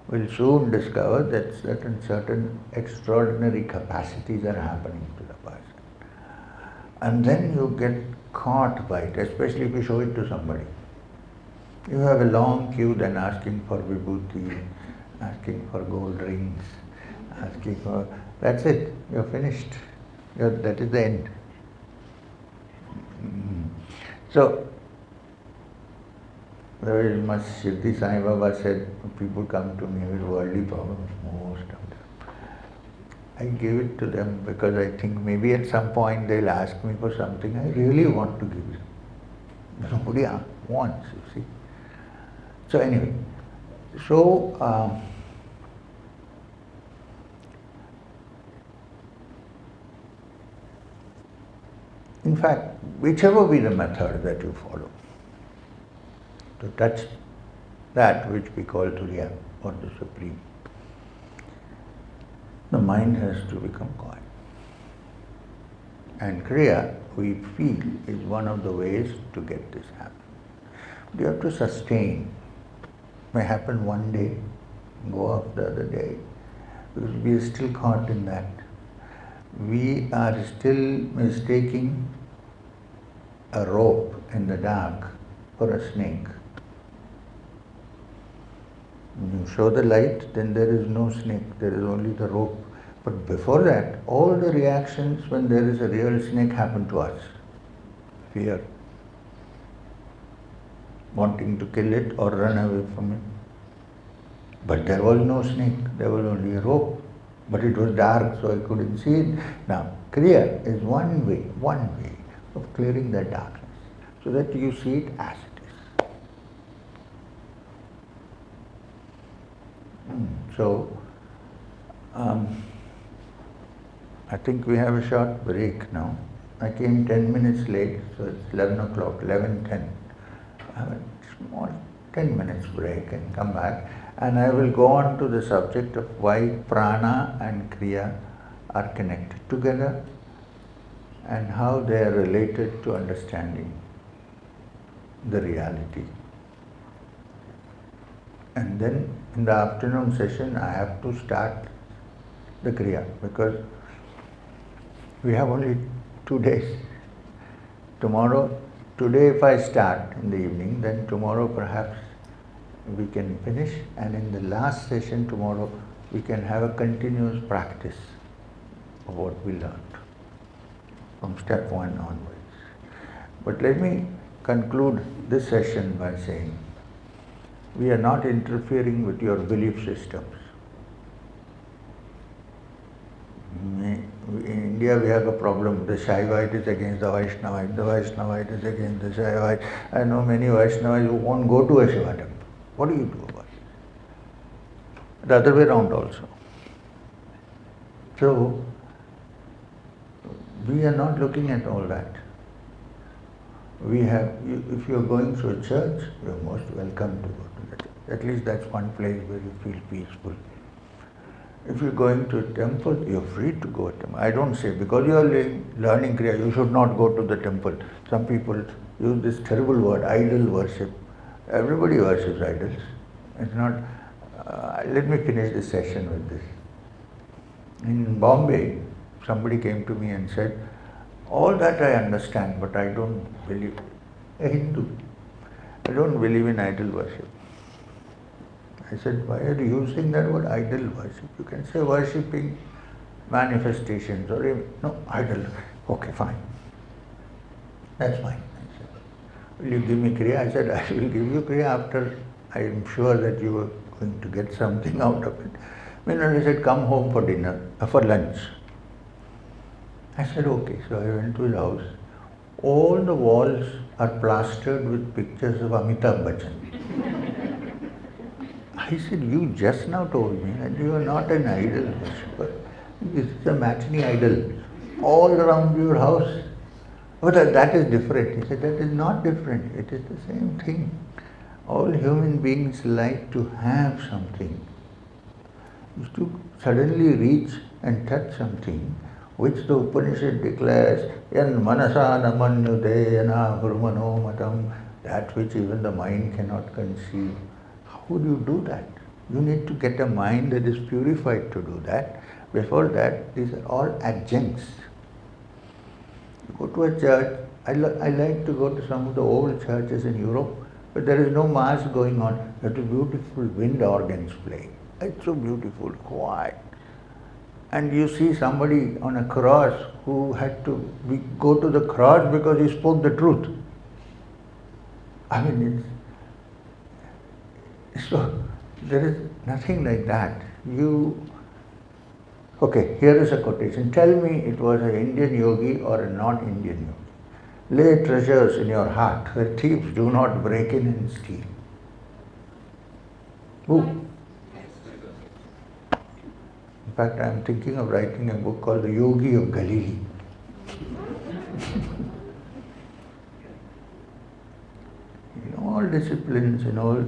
will soon discover that certain extraordinary capacities are happening to the person. and then you get caught by it, especially if you show it to somebody. You have a long queue then asking for vibhuti, asking for gold rings, asking for, that's it, you're finished. That is the end. So, very much Siddhi Sai Baba said, people come to me with worldly problems, most of them. I give it to them because I think maybe at some point they'll ask me for something I really want to give them. Nobody wants, you see. So anyway, in fact, whichever be the method that you follow, to touch that which we call Turiya or the Supreme, the mind has to become quiet. And Kriya, we feel, is one of the ways to get this happen. You have to sustain. It may happen one day, go off the other day, because we are still caught in that. We are still mistaking a rope in the dark for a snake. When you show the light, then there is no snake, there is only the rope. But before that, all the reactions when there is a real snake happen to us. Fear, wanting to kill it or run away from it. But there was no snake, there was only a rope. But it was dark, so I couldn't see it. Now, Kriya is one way of clearing that darkness, so that you see it as it is. So, I think we have a short break now. I came 10 minutes late, so it's 11 o'clock, 11:10. I have a small 10 minutes break and come back. And I will go on to the subject of why Prana and Kriya are connected together and how they are related to understanding the reality. And then in the afternoon session I have to start the Kriya because we have only 2 days. Today if I start in the evening, then tomorrow perhaps we can finish, and in the last session tomorrow we can have a continuous practice of what we learned from step 1 onwards. But let me conclude this session by saying we are not interfering with your belief systems. In India we have a problem. The Shaivite is against the Vaishnavite, the Vaishnavite is against the Shaivite. I know many Vaishnavites who won't go to a Shiva temple. What do you do about it? The other way around also. So, we are not looking at all that. If you are going to a church, you are most welcome to go to the church. At least that's one place where you feel peaceful. If you are going to a temple, you are free to go to a temple. I don't say because you are learning Kriya, you should not go to the temple. Some people use this terrible word, idol worship. Everybody worships idols. It's not. Let me finish this session with this. In Bombay, somebody came to me and said, all that I understand, but I don't believe, a Hindu, I don't believe in idol worship. I said, why are you using that word idol worship? You can say worshipping manifestations or even, no, idol. Okay, fine. That's fine. I said, will you give me Kriya? I said, I will give you Kriya after I am sure that you are going to get something out of it. Meanwhile, he said, come home for dinner, for lunch. I said, okay. So I went to his house. All the walls are plastered with pictures of Amitabh Bachchan. I said, you just now told me that you are not an idol worshipper. This is a matinee idol all around your house. But that is different. He said, that is not different. It is the same thing. All human beings like to have something. Is to suddenly reach and touch something which the Upanishad declares, yan manasa namanyude yana hurmano matam, that which even the mind cannot conceive. How would you do that? You need to get a mind that is purified to do that. Before that, these are all adjuncts. Go to a church. I like to go to some of the old churches in Europe, but there is no mass going on. There are beautiful wind organs playing. It's so beautiful, quiet. And you see somebody on a cross who had to go to the cross because he spoke the truth. I mean, so there is nothing like that. Okay, here is a quotation. Tell me it was an Indian yogi or a non-Indian yogi. Lay treasures in your heart where thieves do not break in and steal. Who? In fact, I am thinking of writing a book called The Yogi of Galilee. In all disciplines, in all,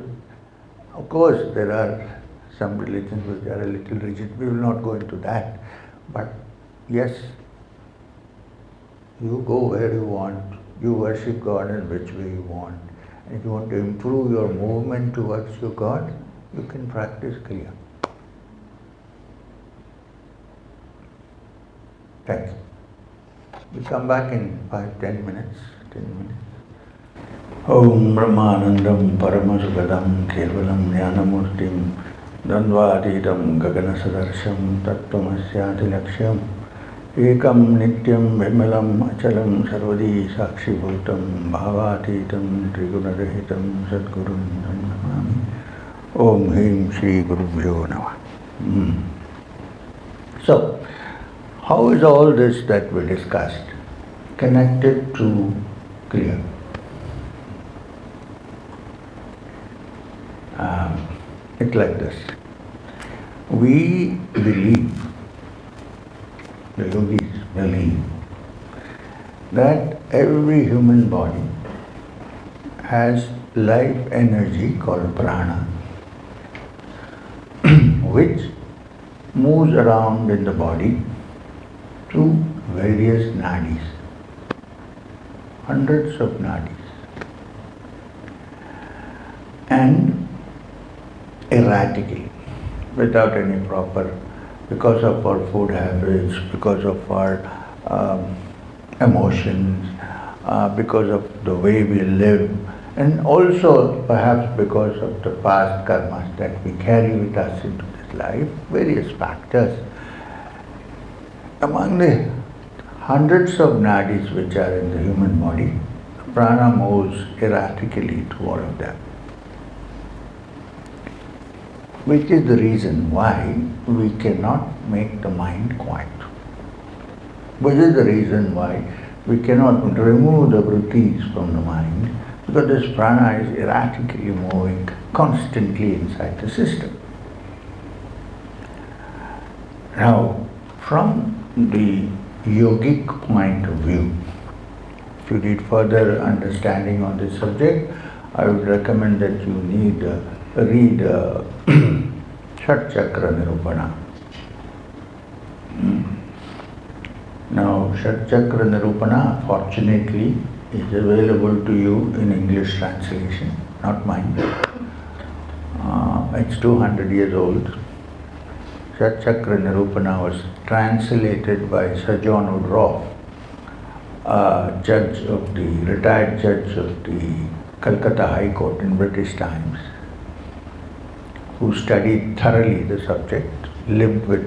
of course, there are some religions which are a little rigid. We will not go into that. But yes, you go where you want. You worship God in which way you want. And if you want to improve your movement towards your God, you can practice Kriya. Thank you. We come back in 5-10 minutes. 10 minutes. Om Brahmanandam Paramasukadam Kevalam Jnanamurtim Dandvaditam Gaganasadarsham Tattvamasyathi Laksham Ekam Nityam Vimalam Achalam Sarvadi Sakshibhutam Bhavatitam Trigunarehitam Sadgurum Namami Om Him Shri Gurubhyo Namah. So, how is all this that we discussed connected to Kriya? It's like this. We believe, the yogis believe, that every human body has life energy called prana, which moves around in the body through various nadis, hundreds of nadis. And erratically, without any proper, because of our food habits, because of our emotions, because of the way we live, and also perhaps because of the past karmas that we carry with us into this life, various factors. Among the hundreds of nadis which are in the human body, prana moves erratically to all of them. Which is the reason why we cannot make the mind quiet. Which is the reason why we cannot remove the vrittis from the mind, because this prana is erratically moving constantly inside the system. Now, from the yogic point of view, if you need further understanding on this subject, I would recommend that you read Shat Chakra Nirupana. Now, Shat Chakra Nirupana, fortunately, is available to you in English translation, not mine. It's 200 years old. Shat Chakra Nirupana was translated by Sir John Woodroffe, retired judge of the Calcutta High Court in British times, who studied thoroughly the subject, lived with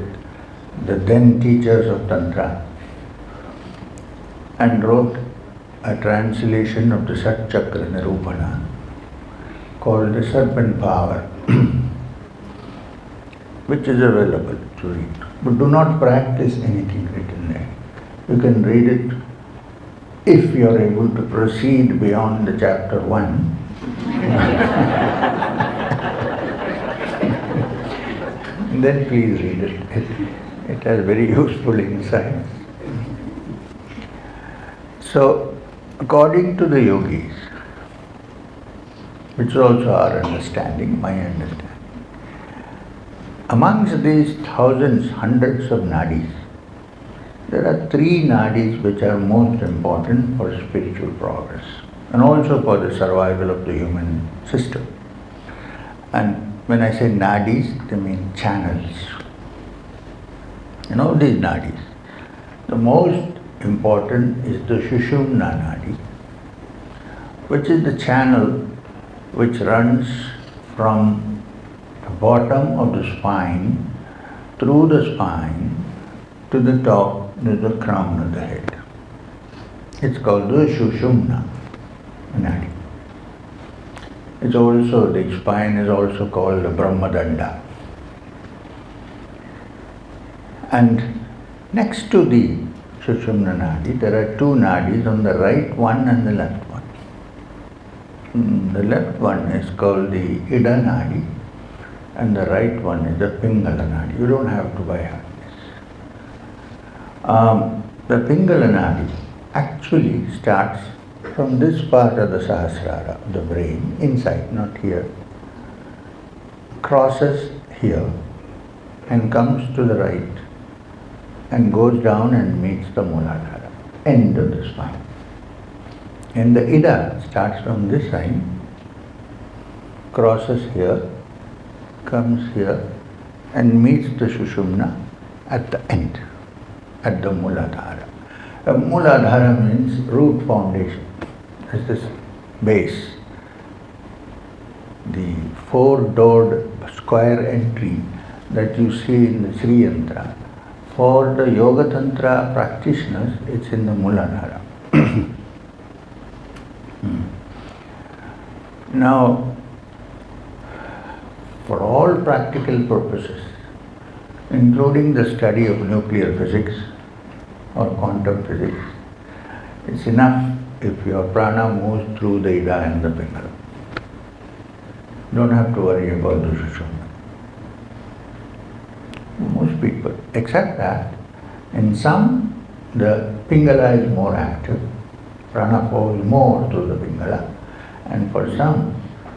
the then teachers of Tantra, and wrote a translation of the Sat Chakra Nirupana called The Serpent Power, which is available to read. But do not practice anything written there. You can read it if you are able to proceed beyond the chapter 1. Then please read it. It has very useful insights. So, according to the yogis, which is also our understanding, my understanding, amongst these thousands, hundreds of nadis, there are 3 nadis which are most important for spiritual progress and also for the survival of the human system. And when I say nadis, they mean channels. You know these nadis. The most important is the Sushumna Nadi, which is the channel which runs from the bottom of the spine, through the spine, to the top, to the crown of the head. It's called the Sushumna Nadi. It's also, the spine is also called the Brahmadanda. And next to the Sushumna Nadi, there are two nadis, on the right one and the left one. The left one is called the Ida Nadi, and the right one is the Pingala Nadi. You don't have to buy heart. The Pingala Nadi actually starts from this part of the Sahasrara, the brain, inside, not here, crosses here and comes to the right and goes down and meets the Muladhara, end of the spine. And the Ida starts from this side, crosses here, comes here and meets the Sushumna at the end, at the Muladhara. Muladhara means root foundation. It's this base. The four-doored square entry that you see in the Sri Yantra. For the Yoga Tantra practitioners, it's in the Muladhara. Now, for all practical purposes, including the study of nuclear physics or quantum physics, it's enough if your prana moves through the Ida and the Pingala. Don't have to worry about the Sushumna. Most people, except that, in some, the Pingala is more active, prana flows more through the Pingala, and for some,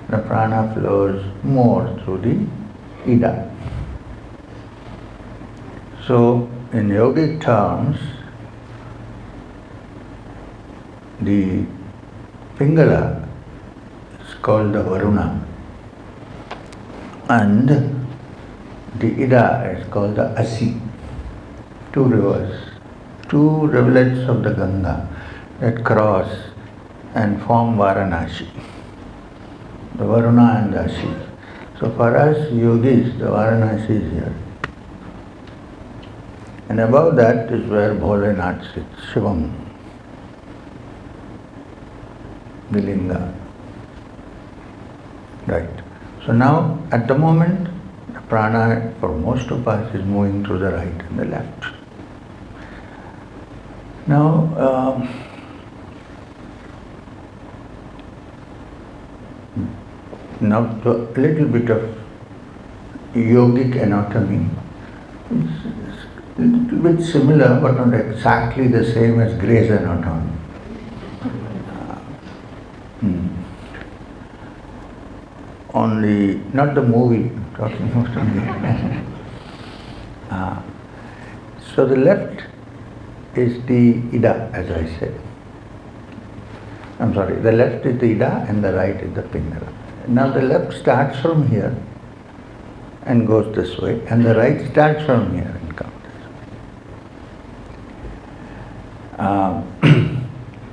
the prana flows more through the Ida. So, in yogic terms, the Pingala is called the Varuna, and the Ida is called the Asi. Two rivers, two rivulets of the Ganga that cross and form Varanasi. The Varuna and the Asi. So for us yogis, the Varanasi is here. And above that is where Bholenath sits, Shivam, the Linga. Right. So now, at the moment, the prana for most of us is moving through the right and the left. Now, now a little bit of yogic anatomy. It's a little bit similar, but not exactly the same as Gray's anatomy. Only, not the movie, I'm talking about the so the left is the Ida, as I said. I'm sorry, the left is the Ida and the right is the Pingala. Now the left starts from here and goes this way, and the right starts from here and comes this way.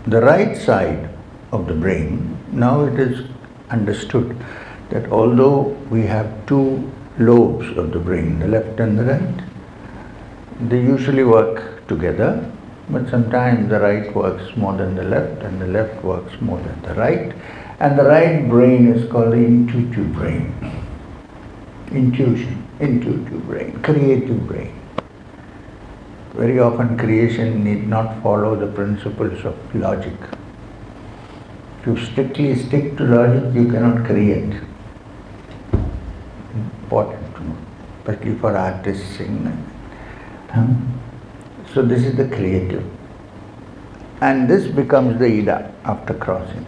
The right side of the brain, now it is understood that although we have two lobes of the brain, the left and the right, they usually work together, but sometimes the right works more than the left and the left works more than the right, and the right brain is called the intuitive brain. Intuition, intuitive brain, creative brain. Very often creation need not follow the principles of logic. If you strictly stick to logic, you cannot create. Important to know, especially for artists. So this is the creative. And this becomes the Ida after crossing.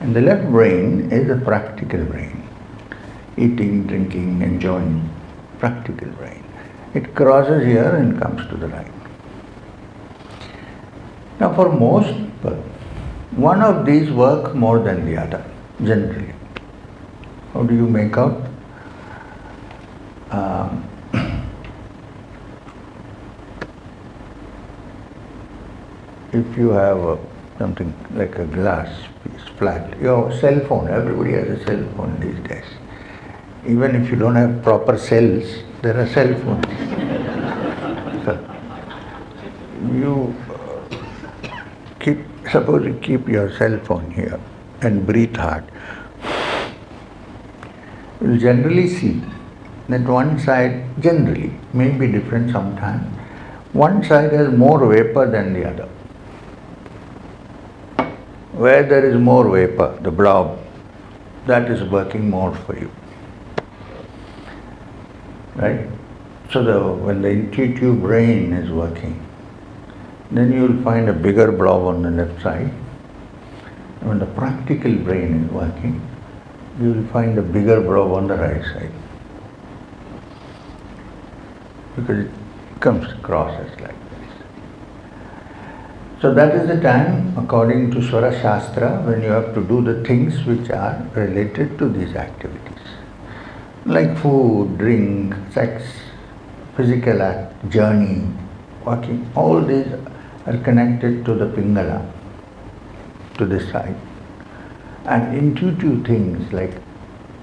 And the left brain is a practical brain. Eating, drinking, enjoying, practical brain. It crosses here and comes to the right. Now for most people, one of these work more than the other, generally. How do you make out? if you have something like a glass piece flat, your cell phone, everybody has a cell phone these days. Even if you don't have proper cells, there are cell phones. So, you suppose you keep your cell phone here and breathe hard. You'll generally see that one side, generally, may be different sometimes, one side has more vapor than the other. Where there is more vapor, the blob, that is working more for you. Right? So when the intuitive brain is working, then you will find a bigger blob on the left side. And when the practical brain is working, you will find a bigger blob on the right side. Because it comes across as like this. So that is the time, according to Swara Shastra, when you have to do the things which are related to these activities. Like food, drink, sex, physical act, journey, walking, all these are connected to the Pingala, to this side. And intuitive things like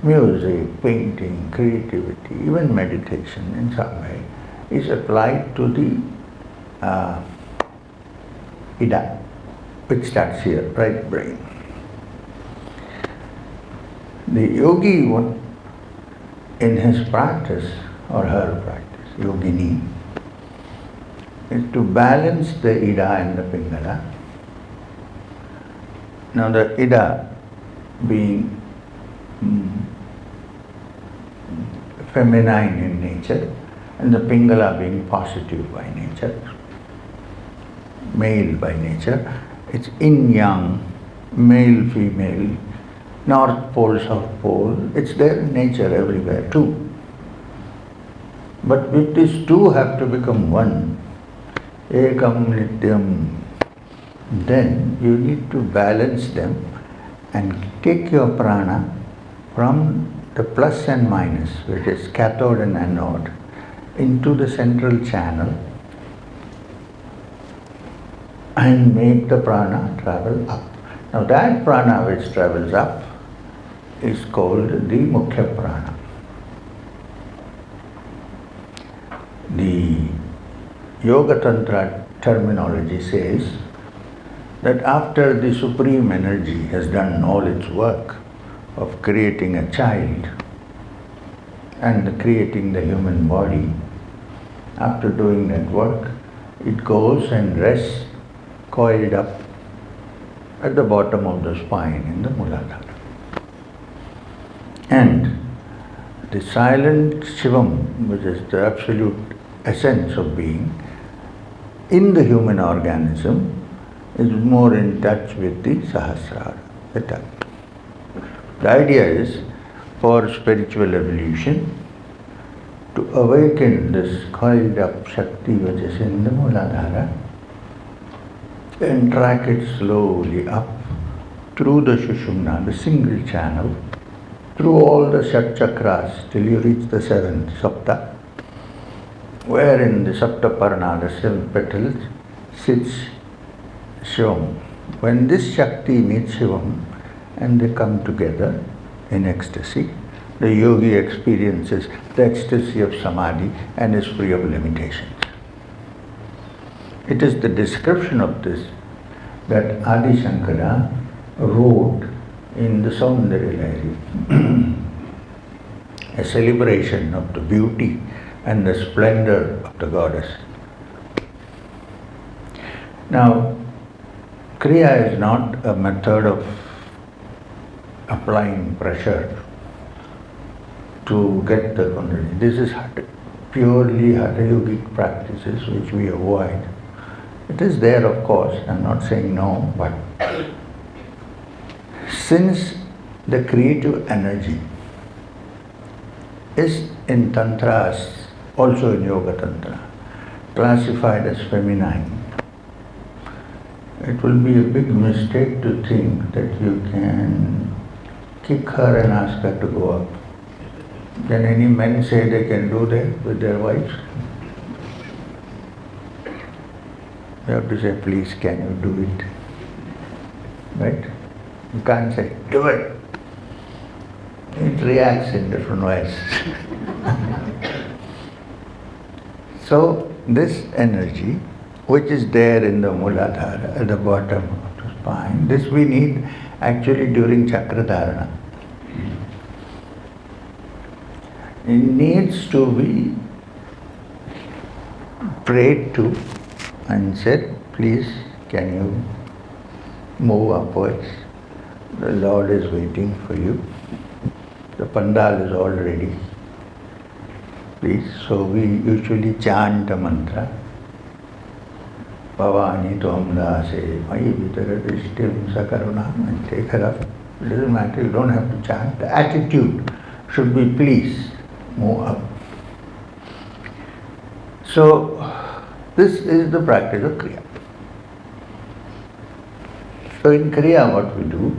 music, painting, creativity, even meditation in some way is applied to the Ida, which starts here, right brain. The yogi, in his practice or her practice, yogini, is to balance the Ida and the Pingala. Now the Ida being feminine in nature and the Pingala being positive by nature, male by nature. It's yin-yang, male, female, north pole, south pole. It's there in nature everywhere too. But if these two have to become one, ekam nityam, then you need to balance them and take your prana from the plus and minus, which is cathode and anode, into the central channel and make the prana travel up. Now that prana which travels up is called the Mukhya prana. The Yoga Tantra terminology says that after the Supreme Energy has done all its work of creating a child and creating the human body, after doing that work, it goes and rests coiled up at the bottom of the spine in the Muladhara. And the silent Shivam, which is the absolute essence of being, in the human organism, is more in touch with the Sahasrara, the tongue. The idea is, for spiritual evolution, to awaken this coiled up Shakti which is in the Muladhara and track it slowly up through the Shushumna, the single channel, through all the Shat Chakras till you reach the seventh Sapta, where in the Saptaparna, the 7 petals, sits Shivam. When this Shakti meets Shivam and they come together in ecstasy, the yogi experiences the ecstasy of Samadhi and is free of limitations. It is the description of this that Adi Shankara wrote in the Saundarya Lahari, a celebration of the beauty and the splendor of the goddess. Now, Kriya is not a method of applying pressure to get the Kundalini. This is purely Hatha Yogic practices which we avoid. It is there, of course, I'm not saying no, but since the creative energy is in Tantras, also in Yoga Tantra, classified as feminine, it will be a big mistake to think that you can kick her and ask her to go up. Can any men say they can do that with their wives? You have to say, please, can you do it? Right? You can't say, do it. It reacts in different ways. So, this energy, which is there in the Muladhara, at the bottom of the spine, this we need actually during Chakradharana. It needs to be prayed to and said, please, can you move upwards? The Lord is waiting for you. The pandal is all ready. Please. So we usually chant a mantra. Bhavani Tvam Dase Mayi Vitaradishtim Sakarunam, and take her up. It doesn't matter, you don't have to chant. The attitude should be please, move up. So this is the practice of Kriya. So in Kriya what we do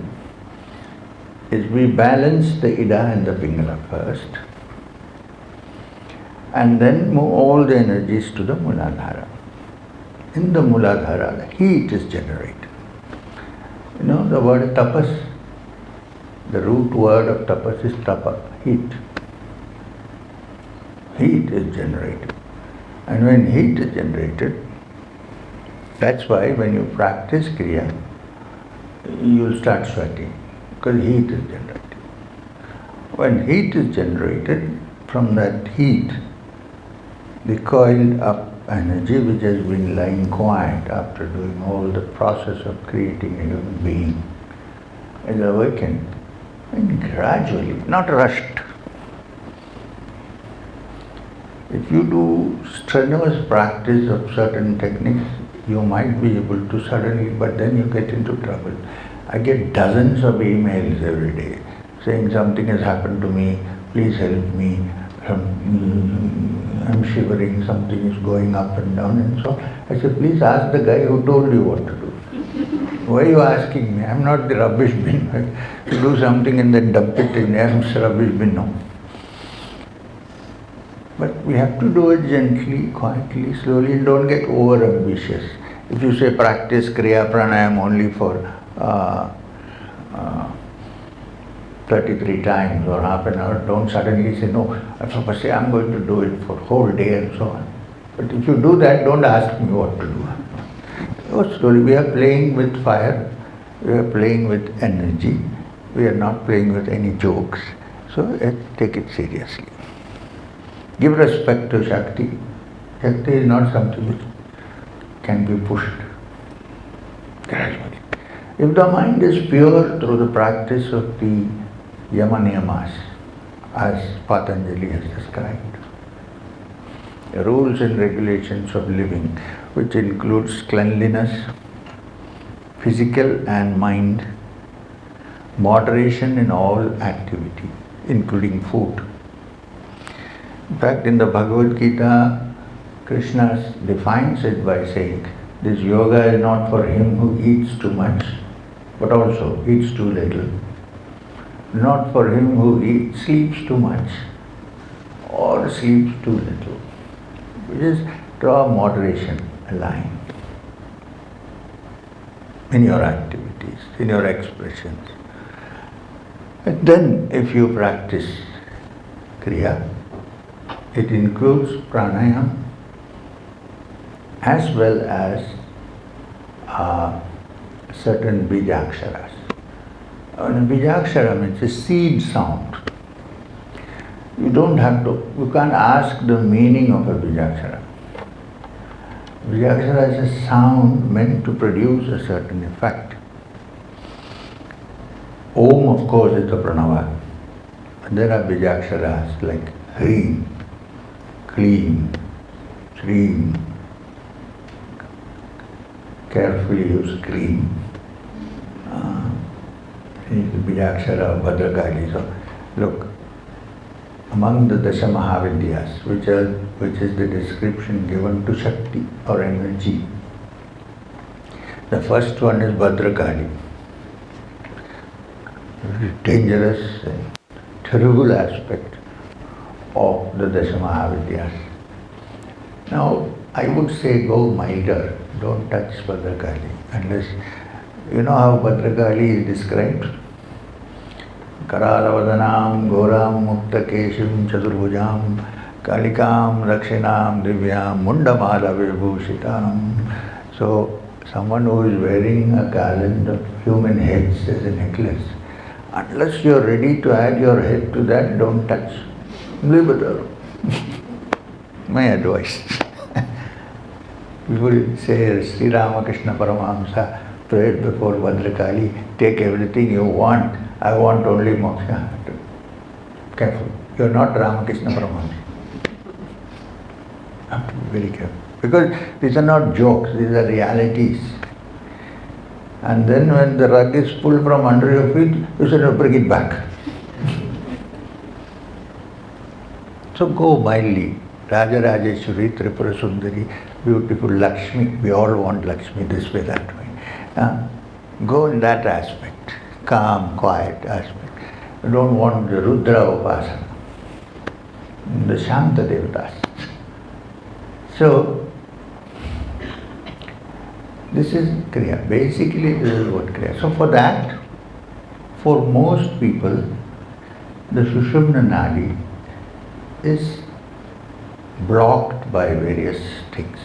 is we balance the Ida and the Pingala first, and then move all the energies to the Muladhara. In the Muladhara, the heat is generated. You know the word tapas? The root word of tapas is tapa, heat. Heat is generated. And when heat is generated, that's why when you practice Kriya, you'll start sweating, because heat is generated. When heat is generated, from that heat, the coiled up energy which has been lying quiet after doing all the process of creating a human being is awakened, and gradually, not rushed. If you do strenuous practice of certain techniques, you might be able to suddenly, but then you get into trouble. I get dozens of emails every day saying something has happened to me, please help me, I'm shivering, something is going up and down and so on. I said, please ask the guy who told you what to do. Why are you asking me? I'm not the rubbish bin. Right? To do something and then dump it in the rubbish bin, no. But we have to do it gently, quietly, slowly, and don't get over ambitious. If you say practice Kriya Pranayam only for 33 times or half an hour, don't suddenly say, no, I'm going to do it for whole day and so on. But if you do that, don't ask me what to do. Oh, slowly, we are playing with fire, we are playing with energy, we are not playing with any jokes. So let's take it seriously. Give respect to Shakti. Shakti is not something which can be pushed gradually. If the mind is pure through the practice of the Yama Niyamas, as Patanjali has described, the rules and regulations of living, which includes cleanliness, physical and mind, moderation in all activity, including food. In fact, in the Bhagavad Gita, Krishna defines it by saying, this yoga is not for him who eats too much, but also eats too little. Not for him who sleeps too much or sleeps too little. We just draw moderation, a line in your activities, in your expressions. And then if you practice Kriya, it includes pranayam as well as certain bijaksharas. And bijakshara means a seed sound. You can't ask the meaning of a bijakshara. Bijakshara is a sound meant to produce a certain effect. Om, of course, is the pranava. And there are bijaksharas like Hrim, Klim, Shrim. Carefully use Klim. The bijakshara, Bhadrakali. So, look, among the Dasha Mahavidyas, which is the description given to Shakti or energy, the first one is Bhadrakali. Very dangerous and terrible aspect of the Dasha Mahavidyas. Now, I would say go milder. don't touch Bhadrakali unless, you know how Bhadrakali is described? Karalavadanam Goram Muktakeshim Chaturbhujam Kalikam Rakshinam Divyam Mundamala Vibhushitam. So, someone who is wearing a garland of human heads as a necklace, unless you are ready to add your head to that, don't touch. Leave it alone. My advice. People say Sri Ramakrishna Paramahamsa prayed before Bhadrakali, take everything you want, I want only moksha. Careful, you are not Ramakrishna Paramahamsa. You have to be very careful. Because these are not jokes, these are realities. And then when the rug is pulled from under your feet, you say, no, bring it back. So go mildly. Raja Rajeshwari, Tripura Sundari, beautiful Lakshmi. We all want Lakshmi this way, that way. Go in that aspect, calm, quiet aspect. You don't want the Rudra Upasana, the Shanta Devatas. So, this is Kriya. Basically, this is what Kriya. So for that, for most people, the Sushumna Nadi is blocked by various things.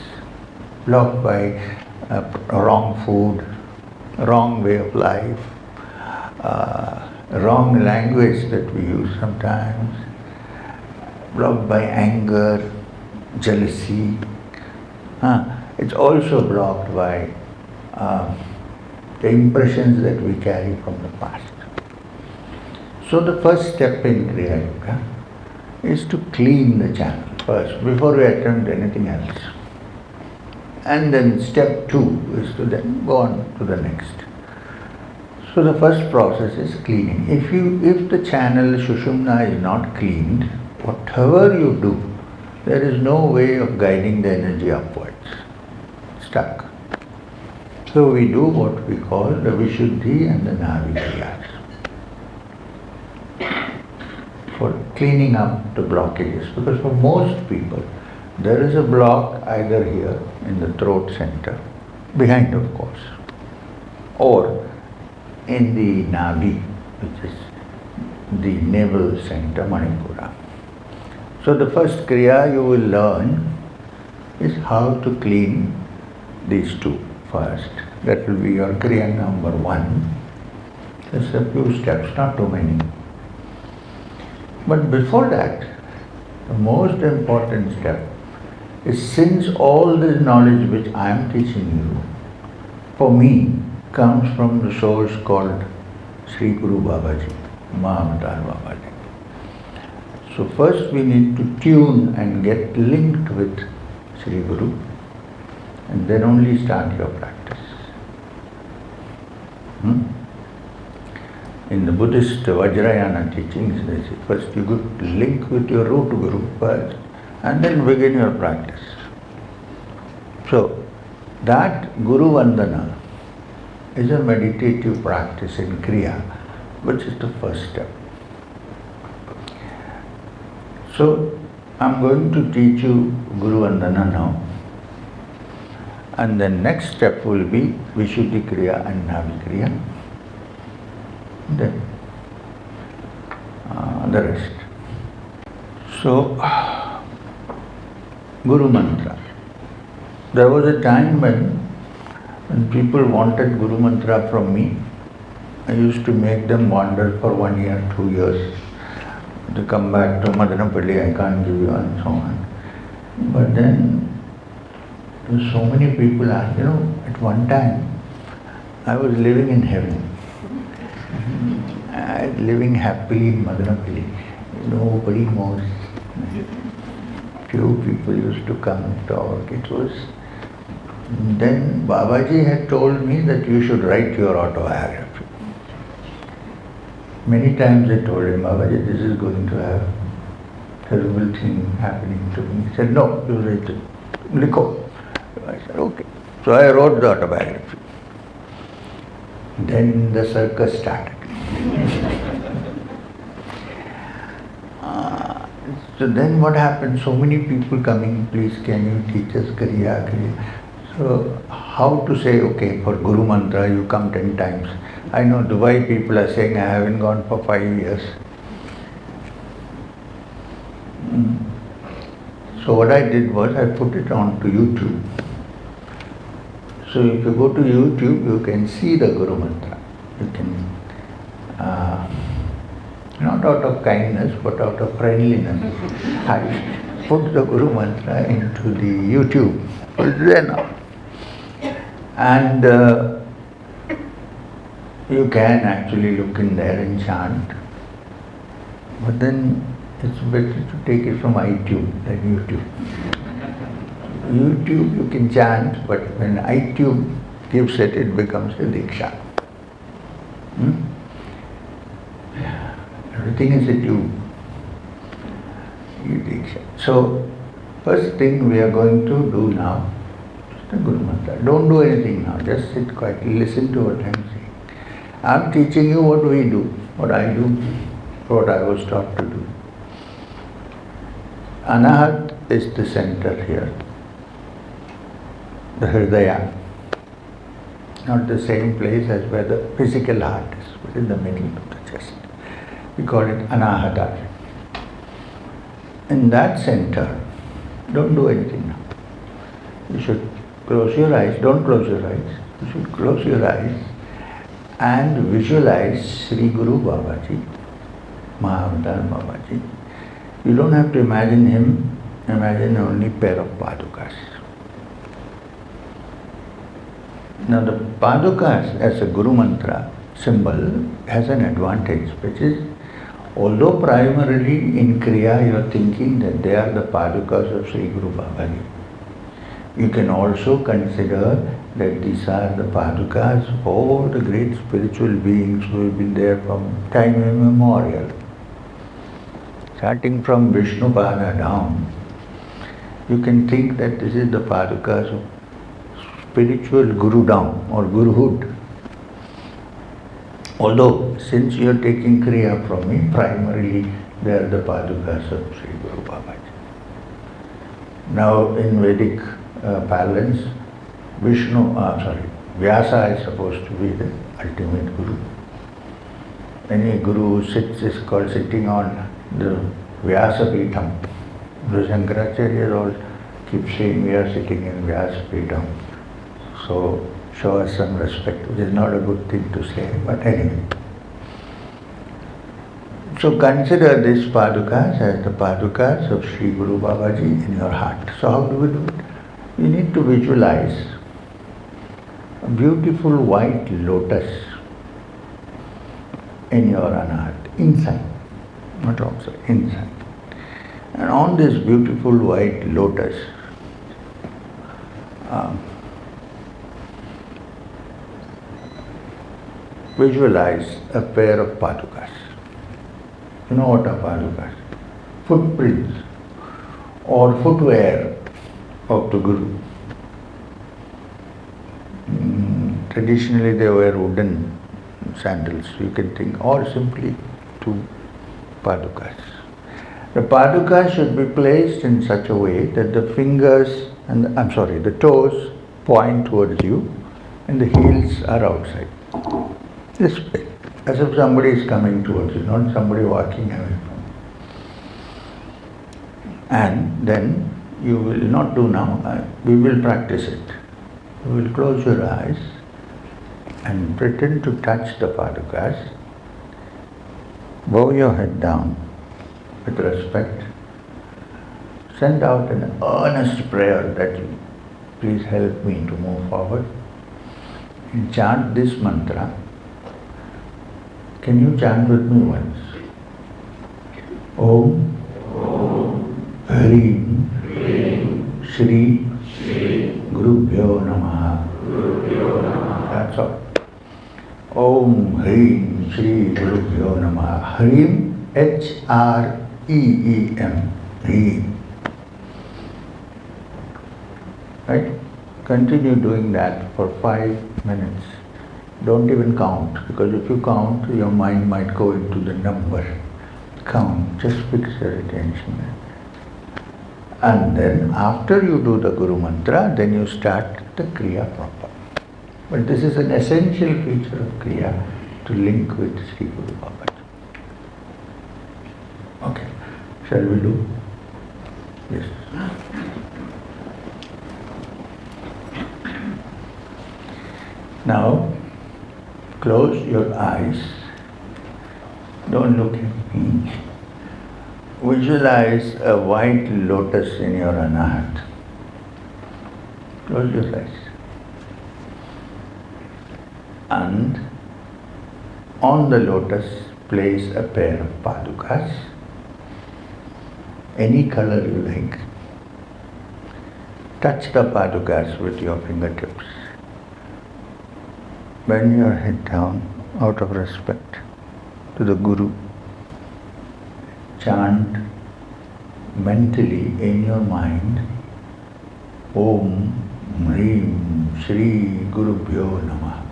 Blocked by wrong food, wrong way of life, wrong language that we use sometimes, blocked by anger, jealousy. It's also blocked by the impressions that we carry from the past. So the first step in Kriya Yoga is to clean the channel first, before we attempt anything else. And then step 2 is to then go on to the next. So the first process is cleaning. If the channel Sushumna is not cleaned, whatever you do, there is no way of guiding the energy upwards. Stuck. So we do what we call the Vishuddhi and the Navi Kriyas for cleaning up the blockages. Because for most people, there is a block either here in the throat center, behind of course, or in the Navi, which is the navel center, Manipura. So the first Kriya you will learn is how to clean these two first. That will be your Kriya number 1. Just a few steps, not too many. But before that, the most important step is, since all this knowledge which I am teaching you, for me, comes from the source called Sri Guru Babaji, Mahavatar Babaji. So first we need to tune and get linked with Sri Guru, and then only start your practice. In the Buddhist Vajrayana teachings, they say first you could link with your root Guru first, and then begin your practice. So that Guru Vandana is a meditative practice in Kriya, which is the first step. So I'm going to teach you Guru Vandana now, and then next step will be Vishuddhi Kriya and Navi Kriya, then the rest. So, Guru Mantra. There was a time when people wanted Guru Mantra from me. I used to make them wander for 1 year, 2 years, to come back to Madanapalli, I can't give you, and so on. But then, so many people asked, at one time, I was living in heaven. Living happily in Madanapalli. Nobody knows. Few people used to come and talk. It was. Then Babaji had told me that you should write your autobiography. Many times I told him, Babaji, this is going to have terrible thing happening to me. He said, no, you write it. Likho. I said, okay. So I wrote the autobiography. Then the circus started. So then what happened? So many people coming, please can you teach us Kriya, Kriya? So how to say, okay, for Guru Mantra you come 10 times. I know Dubai people are saying I haven't gone for 5 years. So what I did was I put it on to YouTube. So if you go to YouTube, you can see the Guru Mantra. You can, not out of kindness, but out of friendliness, I put the Guru Mantra into the YouTube. It's there now. And you can actually look in there and chant. But then it's better to take it from iTunes than YouTube. YouTube you can chant, but when iTunes gives it, it becomes a diksha. Everything is a tube. Diksha. So, first thing we are going to do now is the Guru Mantra. Don't do anything now, just sit quietly, listen to what I am saying. I am teaching you what we do, what I do, what I was taught to do. Anahat is the center here, the Hridaya, not the same place as where the physical heart is, but in the middle of the chest. We call it Anahata. In that center, don't do anything now. You should close your eyes, don't close your eyes. You should close your eyes and visualize Sri Guru Babaji, Mahavatar Babaji. You don't have to imagine him, imagine only pair of padukas. Now the padukas as a Guru Mantra symbol has an advantage, which is, although primarily in Kriya you are thinking that they are the padukas of Sri Guru Babaji, you can also consider that these are the padukas of all the great spiritual beings who have been there from time immemorial. Starting from Vishnupada down, you can think that this is the padukas of spiritual Gurudam or Guruhood. Although, since you are taking Kriya from me, primarily they are the padukas of Sri Guru Babaji. Now, in Vedic parlance, Vyasa is supposed to be the ultimate Guru. Any Guru who sits is called sitting on the Vyasa Peetham. The Shankaracharya all keep saying we are sitting in Vyasa Peetham. So show us some respect, which is not a good thing to say, but anyway. So consider these padukas as the padukas of Sri Guru Babaji in your heart. So how do we do it? You need to visualize a beautiful white lotus in your anahat, inside, not outside, inside. And on this beautiful white lotus, visualize a pair of padukas. You know what are padukas? Footprints or footwear of the Guru. Traditionally they wear wooden sandals, you can think, or simply two padukas. The padukas should be placed in such a way that the fingers and the toes point towards you and the heels are outside. This way, as if somebody is coming towards you, not somebody walking away from you. And then you will not do now, we will practice it. You will close your eyes and pretend to touch the padukas. Bow your head down with respect. Send out an earnest prayer that you please help me to move forward. And chant this mantra. Can you chant with me once? Om Hrim Shri Gurubhyo Namaha. That's all. Om Hrim Shri Gurubhyo Namaha. Hrim, H-R-E-E-M. Hrim. Right? Continue doing that for 5 minutes. Don't even count, because if you count, your mind might go into the number. Count, just fix your attention. And then after you do the Guru Mantra, then you start the Kriya proper. But this is an essential feature of Kriya to link with Sri Guru Baba. Okay, shall we do? Yes. Now, close your eyes. Don't look at me. Visualize a white lotus in your anahat. Close your eyes. And on the lotus, place a pair of padukas, any color you like. Touch the padukas with your fingertips. Bend your head down out of respect to the Guru. Chant mentally in your mind, Om Hrim Shri Gurubhyo Namah.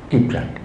Keep chanting.